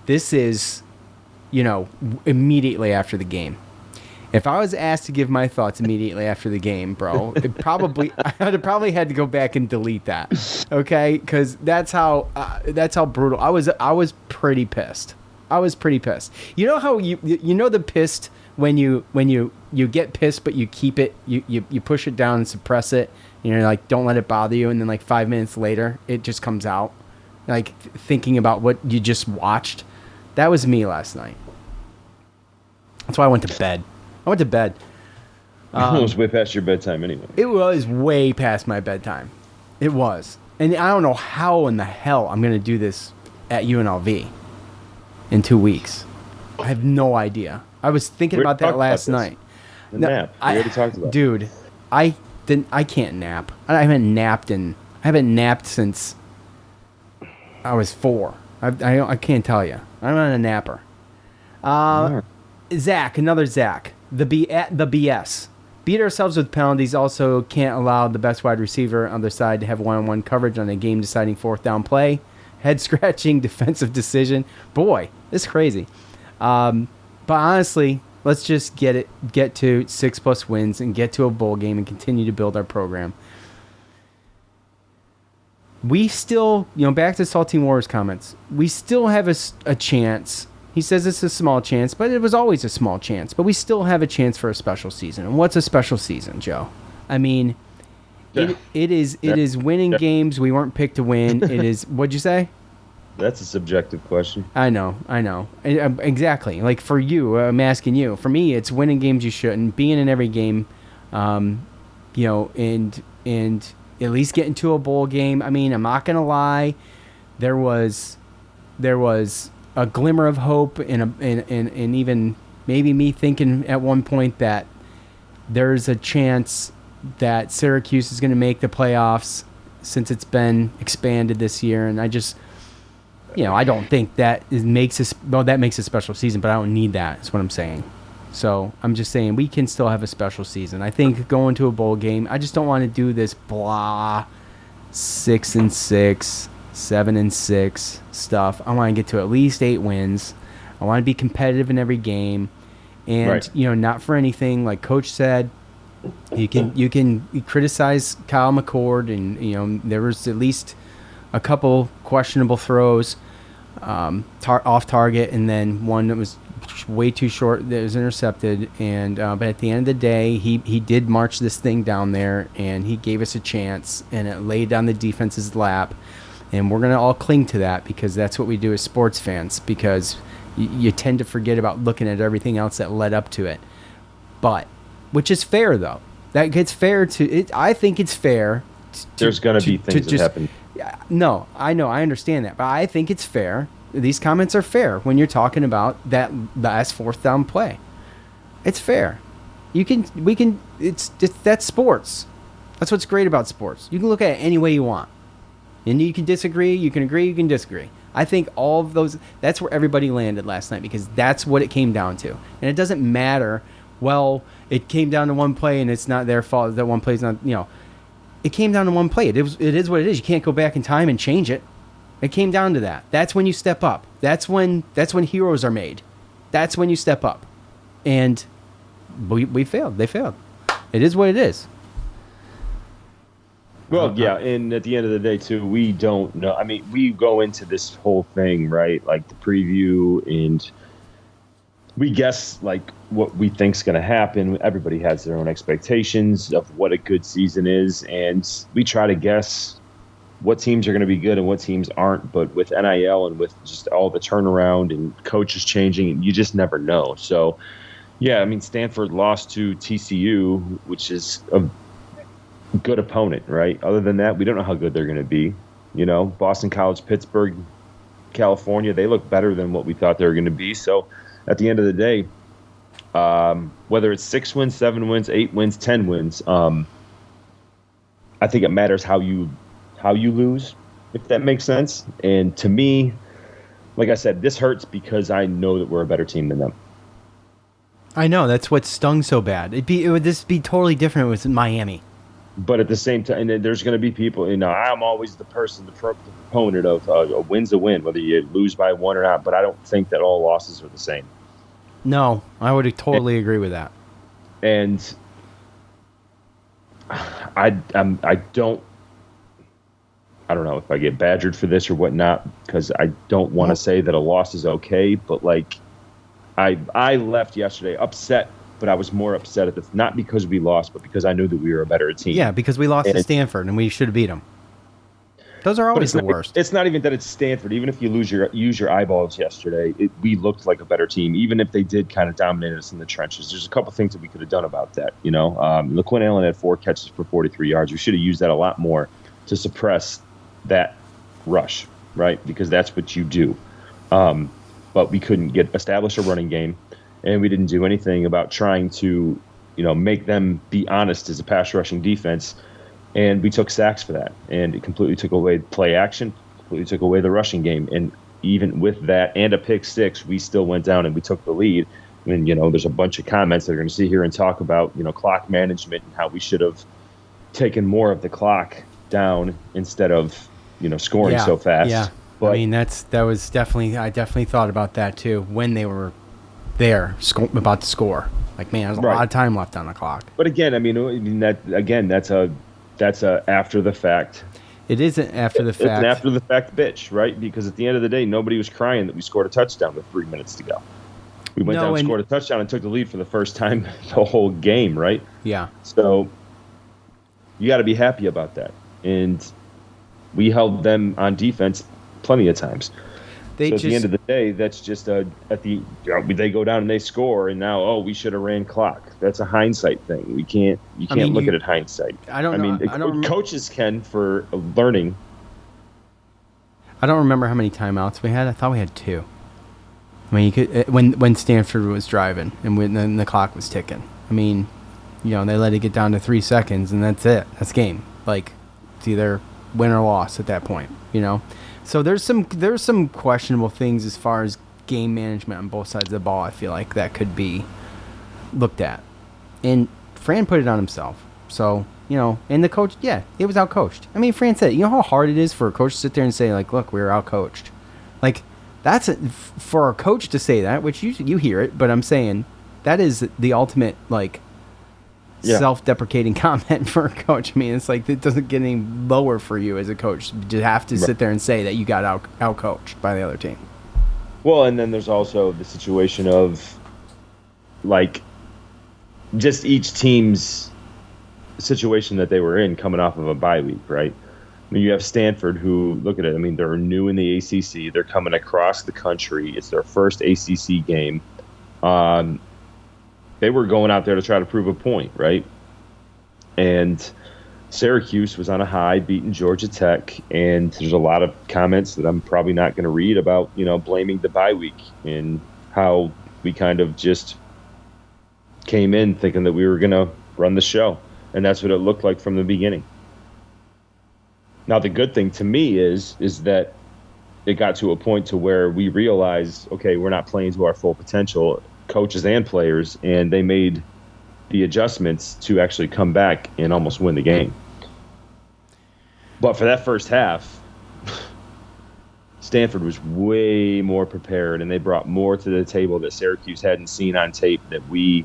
this is, immediately after the game. If I was asked to give my thoughts immediately after the game, bro, I'd have probably had to go back and delete that. Okay, because that's how brutal. I was pretty pissed. You know how you the pissed when you get pissed, but you keep it, you push it down and suppress it. You're like, don't let it bother you, and then like 5 minutes later, it just comes out. Like thinking about what you just watched. That was me last night. That's why I went to bed. It was way past your bedtime anyway. It was way past my bedtime. It was. And I don't know how in the hell I'm going to do this at UNLV in 2 weeks. I have no idea. I was thinking about that last night. The nap. We already talked about it. Dude, I can't nap. I haven't napped since I was 4. I can't tell you. I'm not a napper. Zach, another Zach. The BS. Beat ourselves with penalties. Also can't allow the best wide receiver on their side to have one-on-one coverage on a game-deciding 4th down play. Head-scratching defensive decision. Boy, this is crazy. But honestly, let's just get to 6+ wins and get to a bowl game and continue to build our program. We still, back to Saltine Warriors comments, we still have a chance. He says it's a small chance, but it was always a small chance. But we still have a chance for a special season. And what's a special season, Joe? I mean, it is winning games we weren't picked to win. It is, what'd you say? That's a subjective question. I know. Exactly. Like for you, I'm asking you. For me, it's winning games you shouldn't, being in every game, and at least getting to a bowl game. I mean, I'm not gonna lie, there was a glimmer of hope and even maybe me thinking at one point that there's a chance that Syracuse is going to make the playoffs since it's been expanded this year, and I just, I don't think that makes a special season, but I don't need that. Is what I'm saying. So I'm just saying we can still have a special season. I think going to a bowl game, I just don't want to do this blah 6-6, 7-6 stuff. I want to get to at least 8 wins. I want to be competitive in every game, and right. Not for anything. Like Coach said, you can criticize Kyle McCord, and there was at least a couple questionable throws off target, and then one that was way too short. That was intercepted, and but at the end of the day, he did march this thing down there, and he gave us a chance, and it laid down the defense's lap, and we're gonna all cling to that because that's what we do as sports fans. Because you tend to forget about looking at everything else that led up to it, but which is fair though. That gets fair to it. I think it's fair. There's gonna be things that happen. No, I know, I understand that, but I think it's fair. These comments are fair when you're talking about that last fourth down play. It's fair. That's sports. That's what's great about sports. You can look at it any way you want. And you can disagree, you can agree, you can disagree. I think all of those, that's where everybody landed last night because that's what it came down to. And it doesn't matter, well, it came down to one play and it's not their fault that one play's not, it came down to one play. It is what it is. You can't go back in time and change it. It came down to that. That's when you step up. That's when heroes are made. That's when you step up. And we failed. They failed. It is what it is. Well, yeah, and at the end of the day, too, we don't know. I mean, we go into this whole thing, right, like the preview, and we guess, like, what we think's going to happen. Everybody has their own expectations of what a good season is, and we try to guess what teams are going to be good and what teams aren't. But with NIL and with just all the turnaround and coaches changing, you just never know. So, yeah, I mean, Stanford lost to TCU, which is a good opponent, right? Other than that, we don't know how good they're going to be. Boston College, Pittsburgh, California, they look better than what we thought they were going to be. So at the end of the day, whether it's 6 wins, 7 wins, 8 wins, 10 wins, I think it matters how you lose, if that makes sense. And to me, like I said, this hurts because I know that we're a better team than them. I know, that's what stung so bad. It would this be totally different with Miami. But at the same time, and there's going to be people, I'm always the proponent of a win's a win, whether you lose by 1 or not, but I don't think that all losses are the same. No, I would totally agree with that. And I don't know if I get badgered for this or whatnot, because I don't want to say that a loss is okay, but like I left yesterday upset, but I was more upset at this, not because we lost, but because I knew that we were a better team. Yeah, because we lost to Stanford and we should have beat them. Those are always the worst. It's not even that it's Stanford. Even if you use your eyeballs yesterday, we looked like a better team, even if they did kind of dominate us in the trenches. There's a couple things that we could have done about that. LaQuinn Allen had 4 catches for 43 yards. We should have used that a lot more to suppress that rush, right? Because that's what you do. But we couldn't establish a running game, and we didn't do anything about trying to, make them be honest as a pass rushing defense. And we took sacks for that, and it completely took away play action, completely took away the rushing game. And even with that and a pick 6, we still went down and we took the lead. And, there's a bunch of comments that are going to sit here and talk about, clock management and how we should have taken more of the clock down instead of, scoring so fast. Yeah, but, I mean, I definitely thought about that too when they were there about to score. Like, man, there's a lot of time left on the clock. But again, that's a after the fact. It isn't after the fact. It's an after the fact bitch, right? Because at the end of the day, nobody was crying that we scored a touchdown with 3 minutes to go. We went down and scored a touchdown and took the lead for the first time the whole game, right? Yeah. So you got to be happy about that. And we held them on defense plenty of times. At the end of the day, that's just they go down and they score, and now we should have ran clock. That's a hindsight thing. You can't look at it hindsight. Coaches can for learning. I don't remember how many timeouts we had. I thought we had 2. I mean, you could when Stanford was driving and when the clock was ticking. I mean, they let it get down to 3 seconds, and that's it. That's game. Like, it's either win or loss at that point. So there's some questionable things as far as game management on both sides of the ball. I feel like that could be looked at, and Fran put it on himself. So and the coach, it was outcoached. I mean, Fran said, how hard it is for a coach to sit there and say, like, look, we were outcoached. Like, that's for a coach to say that, which you hear it, but I'm saying that is the ultimate self-deprecating comment for a coach. I mean, it's like it doesn't get any lower for you as a coach to have to sit there and say that you got out-coached by the other team. Well, and then there's also the situation of, like, just each team's situation that they were in coming off of a bye week, right? I mean, you have Stanford, who, look at it, I mean, they're new in the ACC. They're coming across the country. It's their first ACC game. They were going out there to try to prove a point, right? And Syracuse was on a high, beating Georgia Tech, and there's a lot of comments that I'm probably not going to read about, blaming the bye week and how we kind of just came in thinking that we were going to run the show, and that's what it looked like from the beginning. Now, the good thing to me is that it got to a point to where we realized, okay, we're not playing to our full potential, coaches and players, and they made the adjustments to actually come back and almost win the game. But for that first half, Stanford was way more prepared, and they brought more to the table that Syracuse hadn't seen on tape than we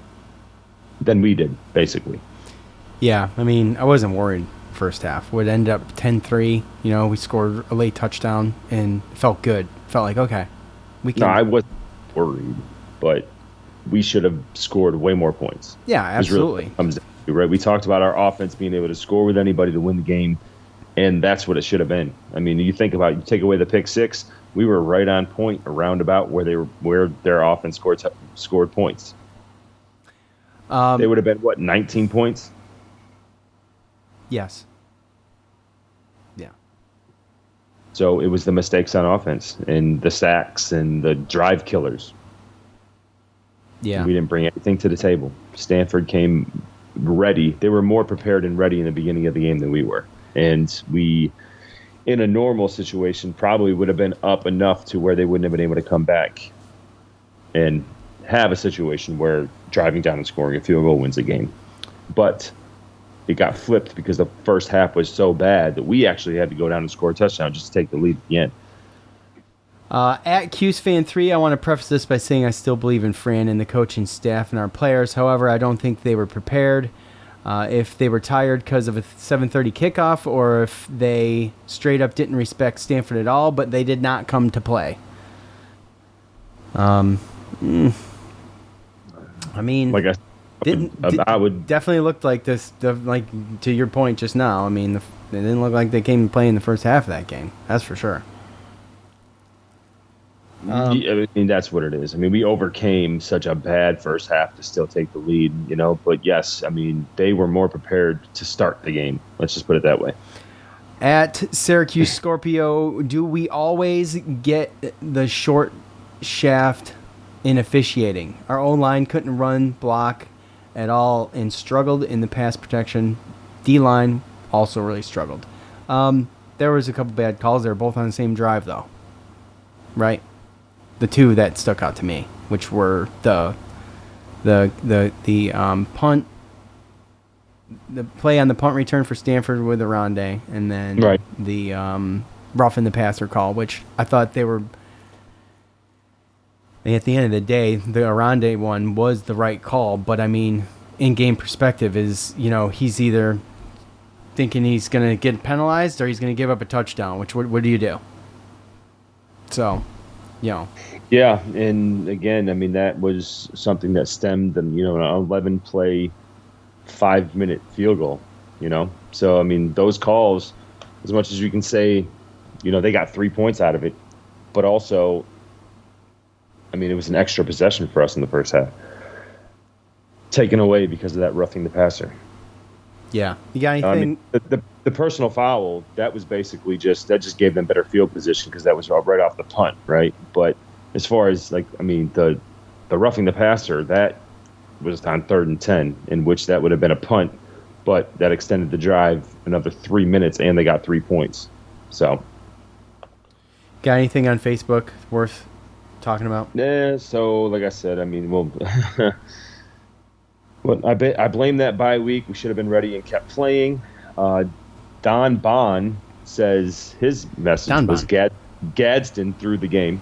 did, basically. Yeah, I mean, I wasn't worried first half. Would end up 10-3. We scored a late touchdown and felt good. Felt like, okay, we can. No, I wasn't worried, but we should have scored way more points. Yeah, absolutely. Really comes down to, right? We talked about our offense being able to score with anybody to win the game, and that's what it should have been. I mean, you think about it, you take away the pick six, we were right on point around about where their offense scored points. They would have been, 19 points? Yes. Yeah. So it was the mistakes on offense and the sacks and the drive killers. Yeah. We didn't bring anything to the table. Stanford came ready. They were more prepared and ready in the beginning of the game than we were. And we, in a normal situation, probably would have been up enough to where they wouldn't have been able to come back and have a situation where driving down and scoring a field goal wins a game. But it got flipped because the first half was so bad that we actually had to go down and score a touchdown just to take the lead at the end. At CuseFan3, I want to preface this by saying I still believe in Fran and the coaching staff and our players. However, I don't think they were prepared. If they were tired because of a 7:30 kickoff, or if they straight up didn't respect Stanford at all, but they did not come to play. I mean, like I would definitely looked like this. Like to your point just now, I mean, they didn't look like they came to play in the first half of that game. That's for sure. I mean, that's what it is. I mean, we overcame such a bad first half to still take the lead, But yes, I mean, they were more prepared to start the game. Let's just put it that way. At Syracuse Scorpio, do we always get the short shaft in officiating? Our O-line couldn't run block at all and struggled in the pass protection. D-line also really struggled. There was a couple bad calls. They were both on the same drive, though. Right? The two that stuck out to me, which were the punt, the play on the punt return for Stanford with Arande, and then the roughing the passer call, which I thought they were. At the end of the day, the Arande one was the right call, but I mean, in game perspective, is he's either thinking he's going to get penalized or he's going to give up a touchdown. Which what do you do? So. Yeah, and again, I mean, that was something that stemmed an 11-play, 5-minute field goal, So, I mean, those calls, as much as you can say, they got 3 points out of it, but also, I mean, it was an extra possession for us in the first half. Taken away because of that roughing the passer. Yeah. You got anything? The personal foul, that was basically just gave them better field position because that was right off the punt, right? But as far as the roughing the passer, that was on 3rd and 10, in which that would have been a punt, but that extended the drive another 3 minutes and they got 3 points. So, got anything on Facebook worth talking about? Yeah. So, like I said, I mean, well. Well, I blame that bye week. We should have been ready and kept playing. Don Bond says his message was Gadsden threw the game.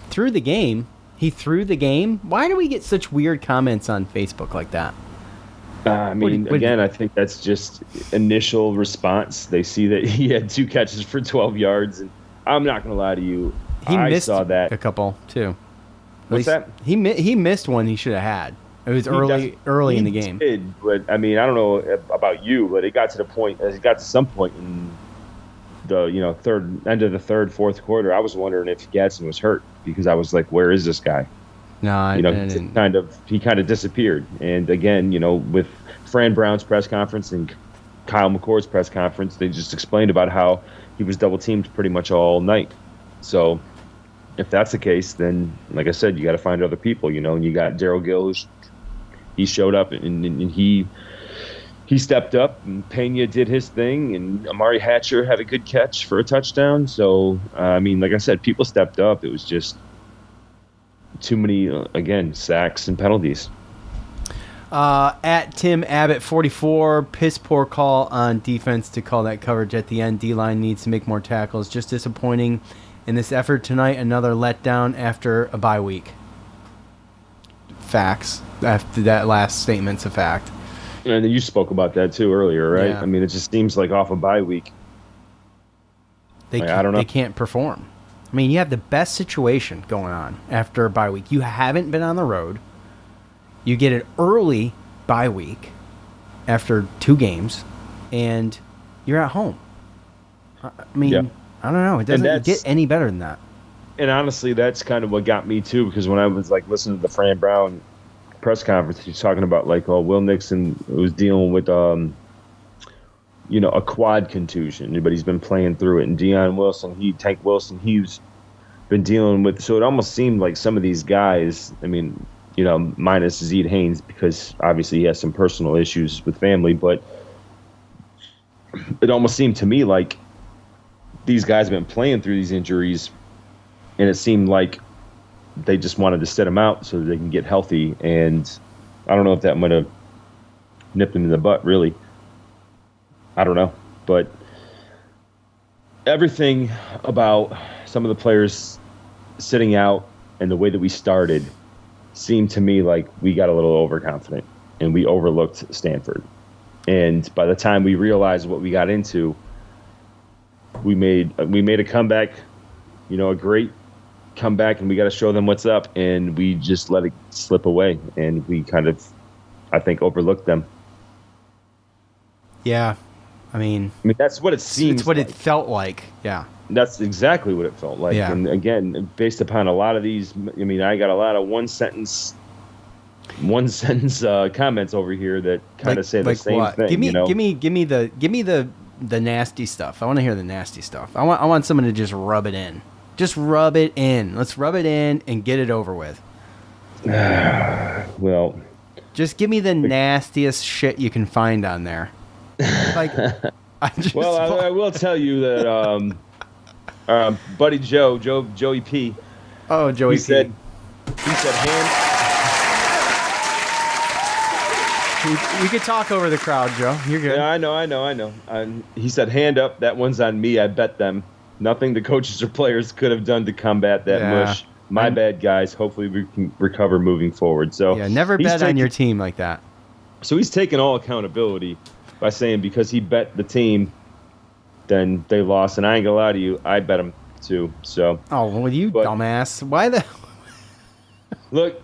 Threw the game? He threw the game? Why do we get such weird comments on Facebook like that? I think that's just initial response. They see that he had 2 catches for 12 yards. And I'm not going to lie to you. He I missed saw that. a couple too. What's that? He missed one he should have had. It was early in the game. Did, but I mean, I don't know about you, but it got to the point. It got to some point in the end of the third, fourth quarter. I was wondering if Gadsden was hurt because I was like, where is this guy? No, he kind of disappeared. And again, with Fran Brown's press conference and Kyle McCord's press conference, they just explained about how he was double teamed pretty much all night. So if that's the case, then like I said, you got to find other people, and you got Daryl Gill, he showed up and he stepped up, and Pena did his thing, and Amari Hatcher had a good catch for a touchdown. So, I mean, like I said, people stepped up. It was just too many, again, sacks and penalties. At Tim Abbott 44, piss poor call on defense to call that coverage at the end. D-line needs to make more tackles. Just disappointing in this effort tonight. Another letdown after a bye week. Facts. After that last statement's a fact. And you spoke about that too earlier, right? Yeah. I mean, it just seems like off a bye week. I don't know. They can't perform. I mean, you have the best situation going on after a bye week. You haven't been on the road. You get an early bye week after 2 games, and you're at home. I mean, Yeah. I don't know. It doesn't get any better than that. And honestly, that's kind of what got me too, because when I was like listening to the Fran Brown press conference, he's talking about like, Will Nixon was dealing with a quad contusion, but he's been playing through it. And Tank Wilson, he's been dealing with. So it almost seemed like some of these guys, I mean, minus Zeke Haynes, because obviously he has some personal issues with family, but it almost seemed to me like these guys have been playing through these injuries, and it seemed like they just wanted to sit them out so that they can get healthy. And I don't know if that might have nipped them in the butt, really. I don't know. But everything about some of the players sitting out and the way that we started seemed to me like we got a little overconfident and we overlooked Stanford. And by the time we realized what we got into, we made a comeback, a great comeback, and we got to show them what's up, and we just let it slip away, and we kind of, I think, overlooked them. Yeah. I mean, that's what it seems. It's what it felt like. Yeah. That's exactly what it felt like. Yeah. And again, based upon a lot of these, I mean, I got a lot of one sentence comments over here that kind of say the same thing. Give me the nasty stuff. I want to hear the nasty stuff. I want someone to just rub it in. Just rub it in. Let's rub it in and get it over with. Well, just give me the nastiest shit you can find on there. Like, I will tell you that buddy Joey P. Oh, Joey P. He said hand. We could talk over the crowd, Joe. You're good. Yeah, I know. He said, hand up. That one's on me. I bet them. Nothing the coaches or players could have done to combat that mush. My bad, guys. Hopefully we can recover moving forward. So never bet on your team like that. So he's taking all accountability by saying because he bet the team, then they lost. And I ain't gonna lie to you, I bet them too. So dumbass. Why the? Look,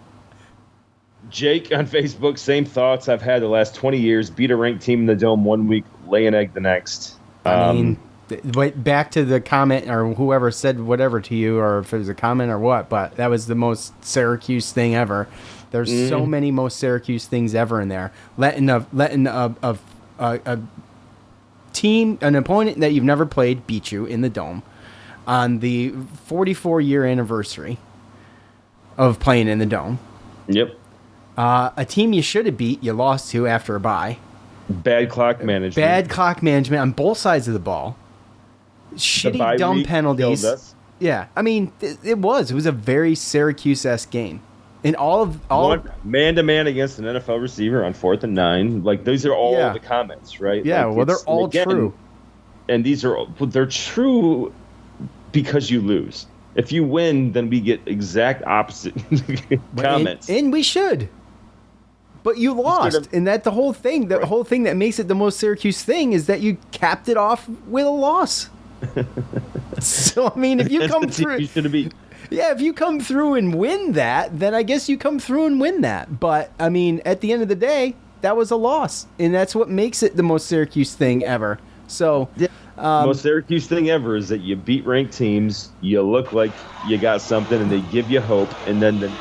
Jake on Facebook, same thoughts I've had the last 20 years. Beat a ranked team in the Dome 1 week, lay an egg the next. I mean, back to the comment or whoever said whatever to you, or if it was a comment or what, but that was the most Syracuse thing ever. There's so many most Syracuse things ever in there. Letting a team, an opponent that you've never played, beat you in the Dome on the 44-year anniversary of playing in the Dome. Yep. A team you should have beat, you lost to after a bye. Bad clock management. Bad clock management on both sides of the ball. Shitty, dumb penalties. Yeah, I mean, it was a very Syracuse-esque game. In man-to-man against an NFL receiver on 4th and 9. Like, these are all the comments, right? Yeah, like, well, they're all true. And they're true because you lose. If you win, then we get exact opposite comments. And we should. But you lost. And that the whole thing that makes it the most Syracuse thing is that you capped it off with a loss. So I mean, if you come through, you should be. yeah, if you come through and win that, then I guess you come through and win that. But I mean, at the end of the day, that was a loss, and that's what makes it the most Syracuse thing ever. So, Most Syracuse thing ever is that you beat ranked teams, you look like you got something, and they give you hope, and then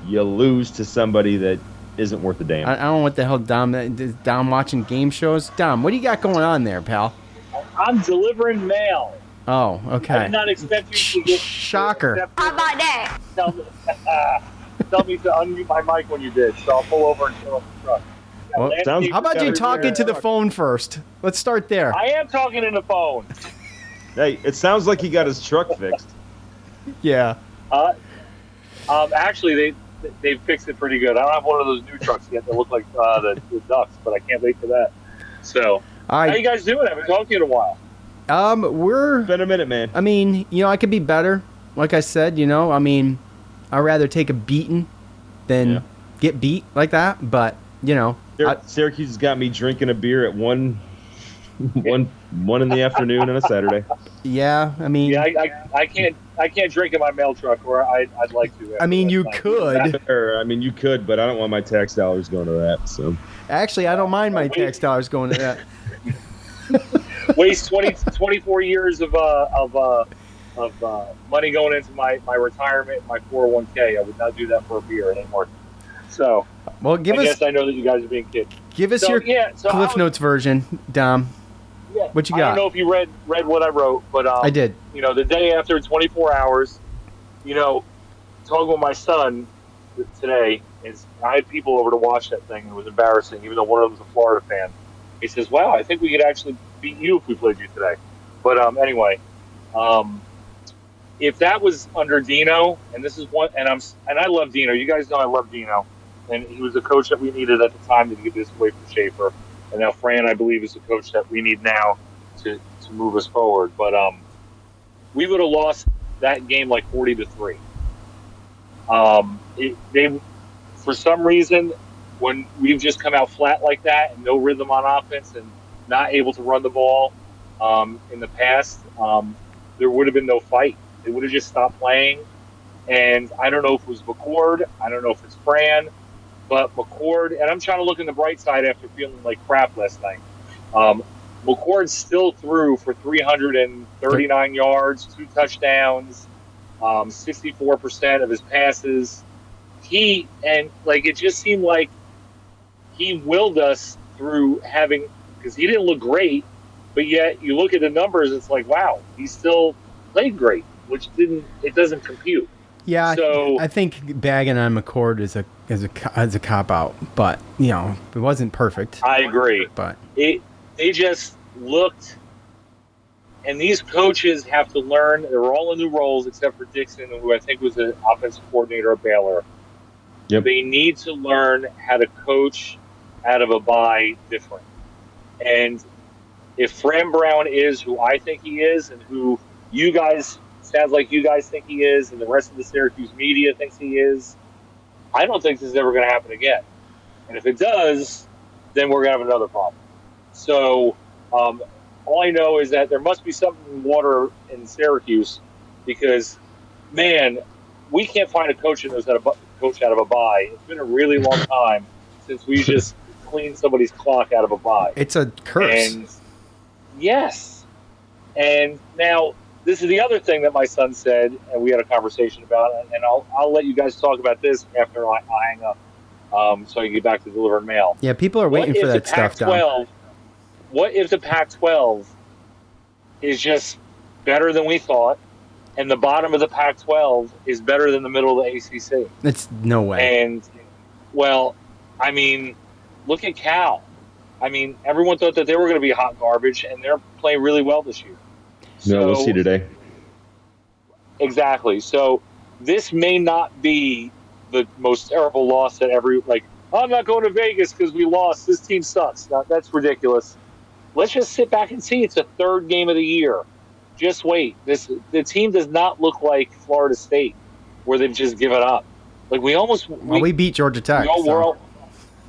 you lose to somebody that isn't worth a damn. I don't know what the hell Dom watching game shows. Dom, what do you got going on there, pal? I'm delivering mail. Oh, okay. I did not expect you to get. Shocker. How about that? Tell me to unmute my mic when you did, so I'll pull over and fill up the truck. Well, how about you talk into the phone first? Let's start there. I am talking in the phone. Hey, it sounds like he got his truck fixed. Yeah. Actually, they fixed it pretty good. I don't have one of those new trucks yet that look like the Ducks, but I can't wait for that. So, how you guys doing? I haven't talked to you in a while. We're been a minute, man. I mean, I could be better. Like I said, I mean, I'd rather take a beating than get beat like that. But Syracuse has got me drinking a beer at one in the afternoon on a Saturday. Yeah, I mean, I can't drink in my mail truck, or I'd like to. I mean, you could. You could, but I don't want my tax dollars going to that. So actually, I don't mind my tax dollars going to that. Waste 24 years of money going into my retirement, my 401k. I would not do that for a beer anymore. So, well, I guess I know that you guys are being kids. Give us your Cliff Notes version, Dom. Yeah, what you got? I don't know if you read what I wrote, but I did. The day after 24 hours, talking with my son today, I had people over to watch that thing, and it was embarrassing, even though one of them was a Florida fan. He says, "Wow, I think we could actually beat you if we played you today." But anyway, if that was under Dino, and this is one, and I love Dino. You guys know I love Dino, and he was the coach that we needed at the time to get this away from Schaefer. And now Fran, I believe, is the coach that we need now to move us forward. But we would have lost that game like 40-3. They, for some reason, when we've just come out flat like that and no rhythm on offense and not able to run the ball in the past, there would have been no fight. They would have just stopped playing. And I don't know if it was McCord. I don't know if it's Fran. But McCord, and I'm trying to look in the bright side after feeling like crap last night. McCord still threw for 339 yards, 2 touchdowns, 64% of his passes. It just seemed like he willed us through because he didn't look great, but yet you look at the numbers, it's like, wow, he still played great, which doesn't compute. Yeah, so, I think bagging on McCord is a cop out, but it wasn't perfect. I agree, but they just looked, and these coaches have to learn. They're all in new roles except for Dixon, who I think was an offensive coordinator at Baylor. Yep. They need to learn how to coach out of a bye different. And if Fran Brown is who I think he is, and who you guys sounds like you guys think he is, and the rest of the Syracuse media thinks he is, I don't think this is ever going to happen again. And if it does, then we're going to have another problem. So all I know is that there must be something in water in Syracuse, because, man, we can't find a coach that knows how to coach out of a bye. It's been a really long time since we just cleaned somebody's clock out of a bye. It's a curse. And yes. And now, this is the other thing that my son said, and we had a conversation about it, and I'll let you guys talk about this after I hang up, so I can get back to delivering mail. Yeah, people are waiting for that stuff, Dom. What if the Pac-12 is just better than we thought, and the bottom of the Pac-12 is better than the middle of the ACC? It's no way. And, well, I mean, look at Cal. I mean, everyone thought that they were going to be hot garbage, and they're playing really well this year. No, we'll see today. Exactly. So this may not be the most terrible loss that I'm not going to Vegas because we lost. This team sucks. Now, that's ridiculous. Let's just sit back and see. It's the 3rd game of the year. Just wait. The team does not look like Florida State, where they've just given up. Like we beat Georgia Tech.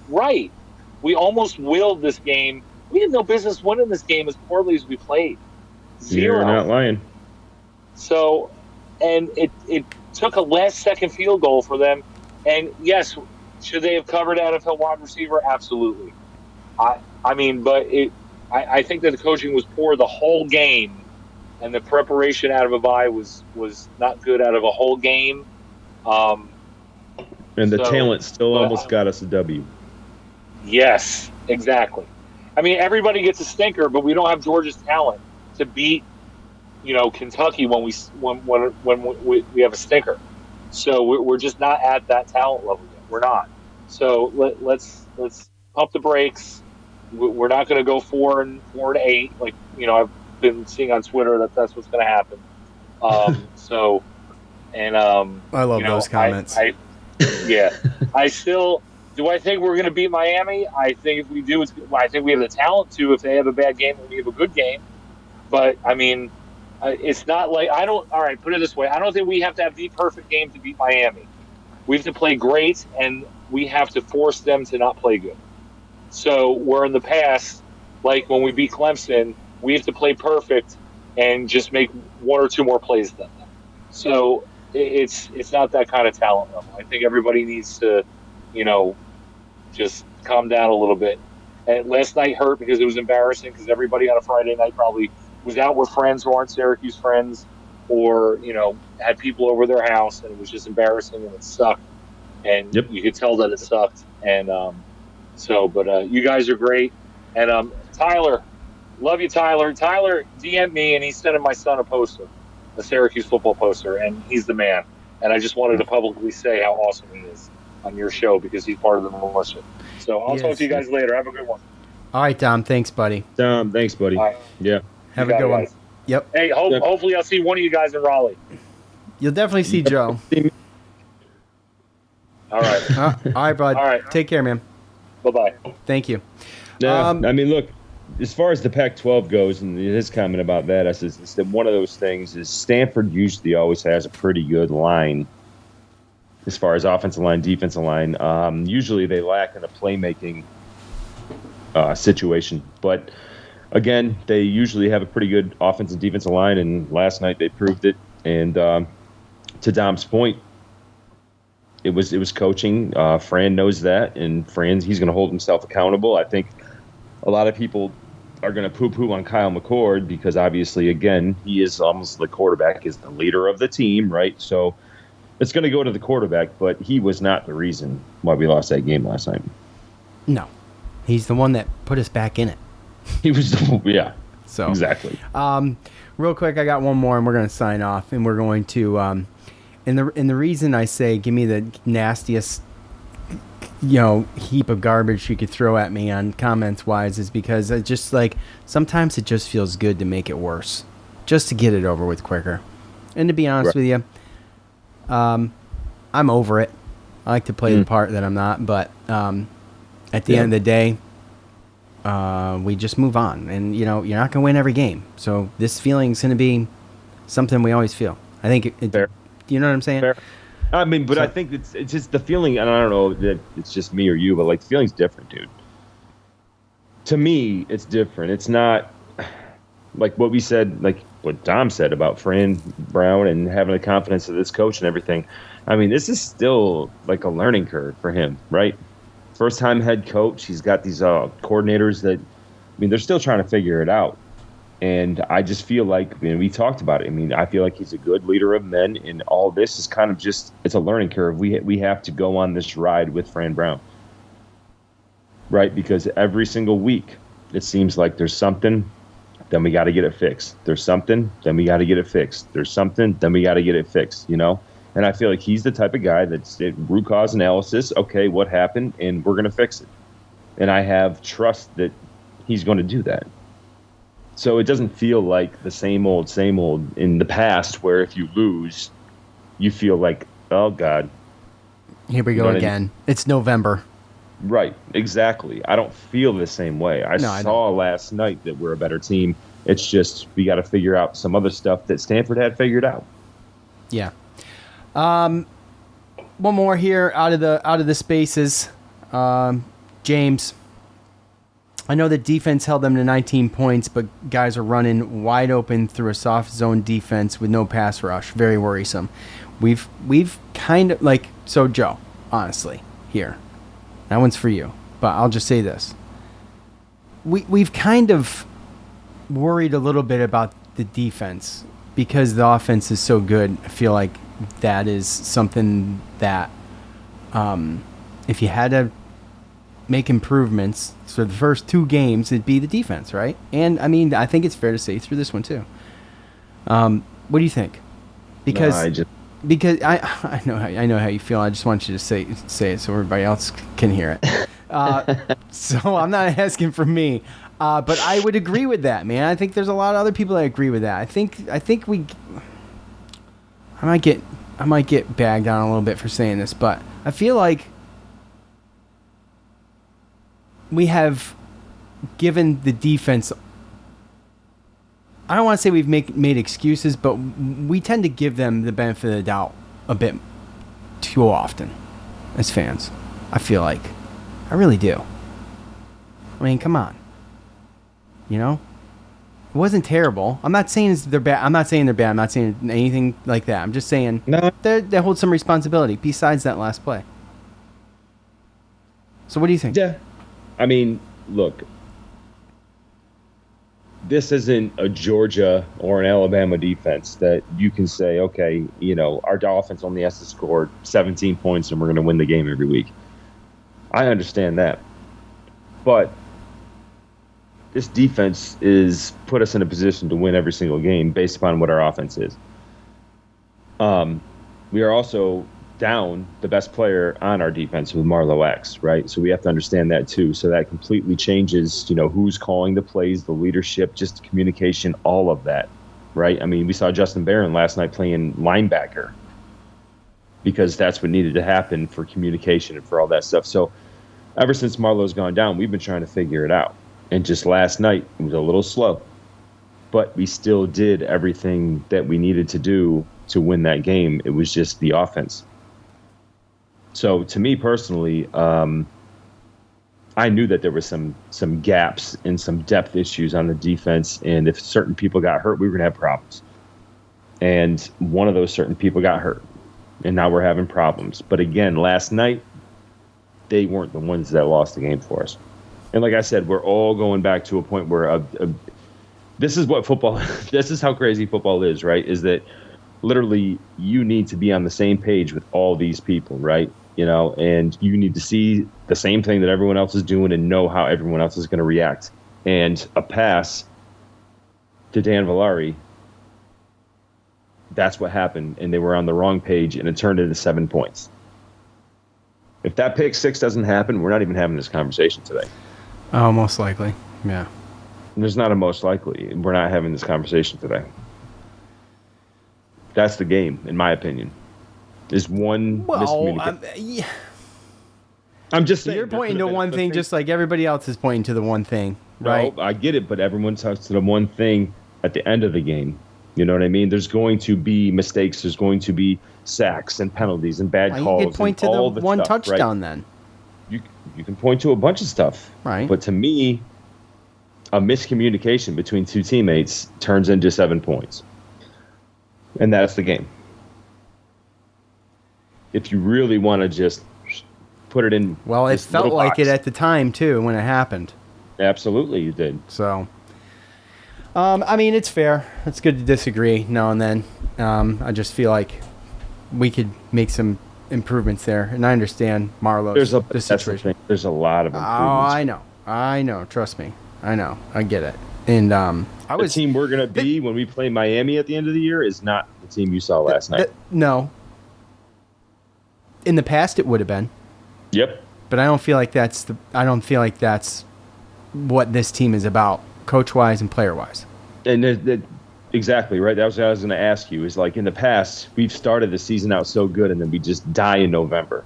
Right. We almost willed this game. We had no business winning this game as poorly as we played. Zero. You're not lying. So, and it took a last-second field goal for them. And yes, should they have covered NFL wide receiver? Absolutely. I mean, but I think that the coaching was poor the whole game, and the preparation out of a bye was not good out of a whole game. And the talent still almost got us a W. Yes, exactly. I mean, everybody gets a stinker, but we don't have Georgia's talent to beat, Kentucky when we have a stinker. So we're just not at that talent level yet. We're not. So let's pump the brakes. We're not going to go 4-8 like I've been seeing on Twitter that's what's going to happen. I love those comments. I still do. I think we're going to beat Miami. I think if we do, I think we have the talent to. If they have a bad game, and we have a good game. But I mean, it's not like I don't. All right, put it this way: I don't think we have to have the perfect game to beat Miami. We have to play great, and we have to force them to not play good. So where in the past, like when we beat Clemson, we have to play perfect and just make one or two more plays than them. So it's not that kind of talent level. I think everybody needs to, just calm down a little bit. And last night hurt because it was embarrassing because everybody on a Friday night probably was out with friends who aren't Syracuse friends or, had people over their house, and it was just embarrassing and it sucked. And you could tell that it sucked. And but you guys are great. And Tyler, love you, Tyler. Tyler DM'd me, and he's sending my son a poster, a Syracuse football poster, and he's the man. And I just wanted to publicly say how awesome he is on your show because he's part of the militia. So I'll talk to you guys later. Have a good one. All right, Dom. Thanks, buddy. Dom, thanks, buddy. Right. Yeah. Have a good one. Yep. Hey, hopefully I'll see one of you guys in Raleigh. You'll definitely see Joe. All right. All right, bud. All right. Take care, man. Bye-bye. Thank you. Yeah, I mean, look, as far as the Pac-12 goes, and his comment about that, I says that one of those things is Stanford usually always has a pretty good line as far as offensive line, defensive line. Usually they lack in a playmaking situation. But, again, they usually have a pretty good offensive and defensive line, and last night they proved it. And to Dom's point, it was coaching. Fran knows that, and he's going to hold himself accountable. I think a lot of people are going to poo-poo on Kyle McCord because obviously, again, he is almost the quarterback, is the leader of the team, right? So it's going to go to the quarterback, but he was not the reason why we lost that game last night. No. He's the one that put us back in it. He was, So exactly. Real quick, I got one more, and we're going to sign off, and we're going to and the reason I say give me the nastiest heap of garbage you could throw at me on comments wise is because I just sometimes it just feels good to make it worse, just to get it over with quicker. And to be honest with you, I'm over it. I like to play the part that I'm not, but at the end of the day, we just move on. And you're not gonna win every game, so this feeling's gonna be something we always feel. I think Fair. You know what I'm saying? Fair. I mean, but I think it's just the feeling, and I don't know that it's just me or you, but the feeling's different, dude. To me, it's different. It's not like what we said, like what Dom said about Fran Brown and having the confidence of this coach and everything. I mean, this is still like a learning curve for him, right? First time head coach. He's got these coordinators that, they're still trying to figure it out. And I just feel like, we talked about it. I feel like he's a good leader of men, and all this is kind of it's a learning curve. We have to go on this ride with Fran Brown, right? Because every single week it seems like there's something, then we got to get it fixed. There's something, then we got to get it fixed. There's something, then we got to get it fixed, And I feel like he's the type of guy that's root cause analysis. Okay, what happened? And we're going to fix it. And I have trust that he's going to do that. So it doesn't feel like the same old in the past where if you lose, you feel like, oh, God. Here we go again. It's November. Right, exactly. I don't feel the same way. I saw last night that we're a better team. It's just we got to figure out some other stuff that Stanford had figured out. Yeah. One more here out of the spaces. James. I know the defense held them to 19 points, but guys are running wide open through a soft zone defense with no pass rush. Very worrisome. We've kind of like, so Joe, honestly, here, that one's for you, but I'll just say this. We've kind of worried a little bit about the defense because the offense is so good. I feel like that is something that if you had to make improvements for the first 2 games, it'd be the defense, right? And I mean, I think it's fair to say through this one too. What do you think? Because I know how you feel. I just want you to say it so everybody else can hear it. So I'm not asking for me, but I would agree with that, man. I think there's a lot of other people that agree with that. I think I might get bagged on a little bit for saying this, but I feel like we have given the defense, I don't want to say we've made excuses, but we tend to give them the benefit of the doubt a bit too often as fans. I feel like. I really do. I mean, come on. You know? It wasn't terrible. I'm not saying they're bad. I'm not saying they're bad. I'm not saying anything like that. I'm just saying they hold some responsibility besides that last play. So what do you think? Yeah. I mean, look, this isn't a Georgia or an Alabama defense that you can say, okay, you know, our offense only has to score 17 points and we're going to win the game every week. I understand that. But this defense is put us in a position to win every single game based upon what our offense is. We are also down the best player on our defense with Marlowe X, right? So we have to understand that too. So that completely changes, you know, who's calling the plays, the leadership, just communication, all of that, right? I mean, we saw Justin Barron last night playing linebacker because that's what needed to happen for communication and for all that stuff. So ever since Marlowe's gone down, we've been trying to figure it out. And just last night, it was a little slow. But we still did everything that we needed to do to win that game. It was just the offense. So to me personally, I knew that there were some gaps and some depth issues on the defense. And if certain people got hurt, we were going to have problems. And one of those certain people got hurt. And now we're having problems. But again, last night, they weren't the ones that lost the game for us. And like I said, we're all going back to a point where this is what football, this is how crazy football is, right? Is that literally you need to be on the same page with all these people, right? You know, and you need to see the same thing that everyone else is doing and know how everyone else is going to react. And a pass to Dan Villari, that's what happened. And they were on the wrong page and it turned into 7 points. If that pick six doesn't happen, we're not even having this conversation today. Oh, most likely. Yeah. There's not a most likely. We're not having this conversation today. That's the game, in my opinion. Is one miscommunication. I'm just saying. You're pointing to one thing just like everybody else is pointing to the one thing, right? No, I get it, but everyone talks to the one thing at the end of the game. You know what I mean? There's going to be mistakes. There's going to be sacks and penalties and bad calls. You could point to the one touchdown then. You can point to a bunch of stuff. Right. But to me, a miscommunication between two teammates turns into 7 points. And that's the game. If you really want to just put it in. Well, it felt like it at the time, too, when it happened. Absolutely, you did. So, I mean, it's fair. It's good to disagree now and then. I just feel like we could make some improvements there. And I understand Marlowe's situation. There's a lot of improvements. Oh, I know. Trust me. I know. I get it. And the team we're going to be when we play Miami at the end of the year is not the team you saw last night. No. In the past, it would have been. Yep. But I don't feel like that's what this team is about, coach-wise and player-wise. And exactly, right? That was what I was going to ask you. Is like in the past, we've started the season out so good, and then we just die in November.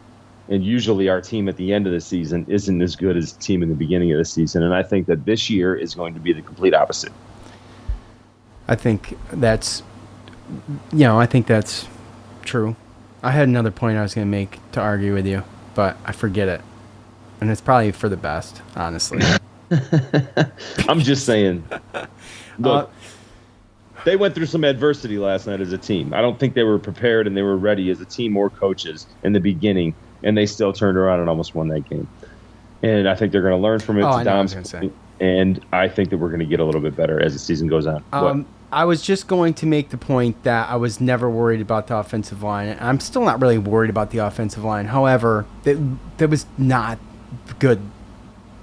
And usually our team at the end of the season isn't as good as the team in the beginning of the season. And I think that this year is going to be the complete opposite. I think that's true. I had another point I was going to make to argue with you, but I forget it. And it's probably for the best, honestly. I'm just saying. Look, they went through some adversity last night as a team. I don't think they were prepared and they were ready as a team or coaches in the beginning, and they still turned around and almost won that game. And I think they're going to learn from it. I know what I was gonna say. And I think that we're going to get a little bit better as the season goes on. I was just going to make the point that I was never worried about the offensive line. I'm still not really worried about the offensive line. However, that was not good.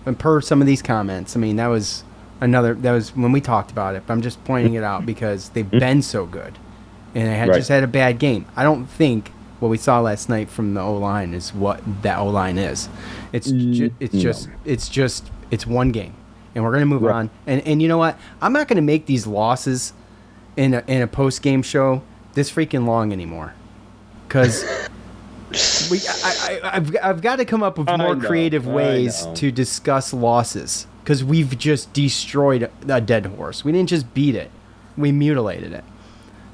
And per some of these comments, I mean, that was when we talked about it. But I'm just pointing it out because they've been so good, and they just had a bad game. I don't think what we saw last night from the O-line is what that O-line is. It's one game. And we're going to move on. And you know what? I'm not going to make these losses in a post-game show this freaking long anymore. Because I've got to come up with more creative ways to discuss losses. Because we've just destroyed a dead horse. We didn't just beat it. We mutilated it.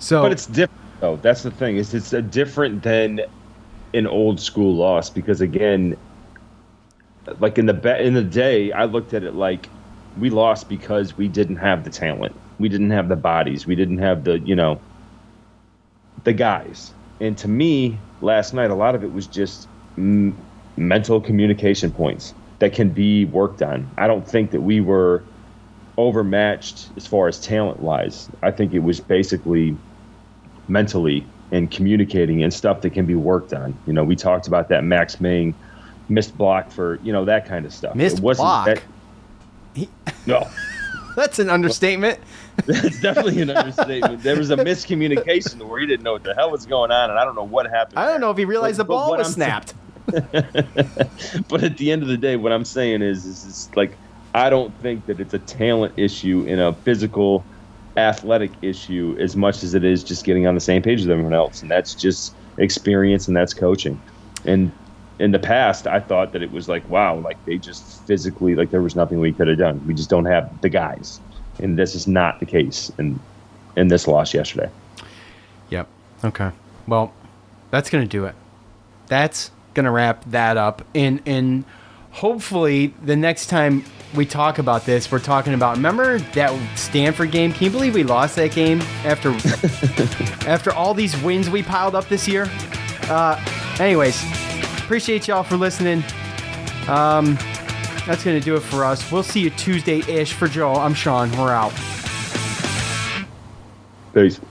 But it's different, though. That's the thing. It's different than an old-school loss. Because, again, like in the day, I looked at it like, we lost because we didn't have the talent. We didn't have the bodies. We didn't have the guys. And to me, last night, a lot of it was just mental communication points that can be worked on. I don't think that we were overmatched as far as talent-wise. I think it was basically mentally and communicating and stuff that can be worked on. We talked about that Max Ming missed block for, that kind of stuff. Missed block? No. That's an understatement. That's definitely an understatement. There was a miscommunication where he didn't know what the hell was going on, and I don't know what happened. I don't know if he realized the ball was snapped. But at the end of the day, what I'm saying is like, I don't think that it's a talent issue and a physical, athletic issue as much as it is just getting on the same page as everyone else, and that's just experience and that's coaching. And in the past, I thought that it was like, wow, like they just physically, like there was nothing we could have done. We just don't have the guys. And this is not the case in this loss yesterday. Yep. Okay. Well, that's going to do it. That's going to wrap that up. And hopefully the next time we talk about this, we're talking about, remember that Stanford game? Can you believe we lost that game after all these wins we piled up this year? Anyways, appreciate y'all for listening. That's going to do it for us. We'll see you Tuesday-ish. For Joe, I'm Sean. We're out. Peace.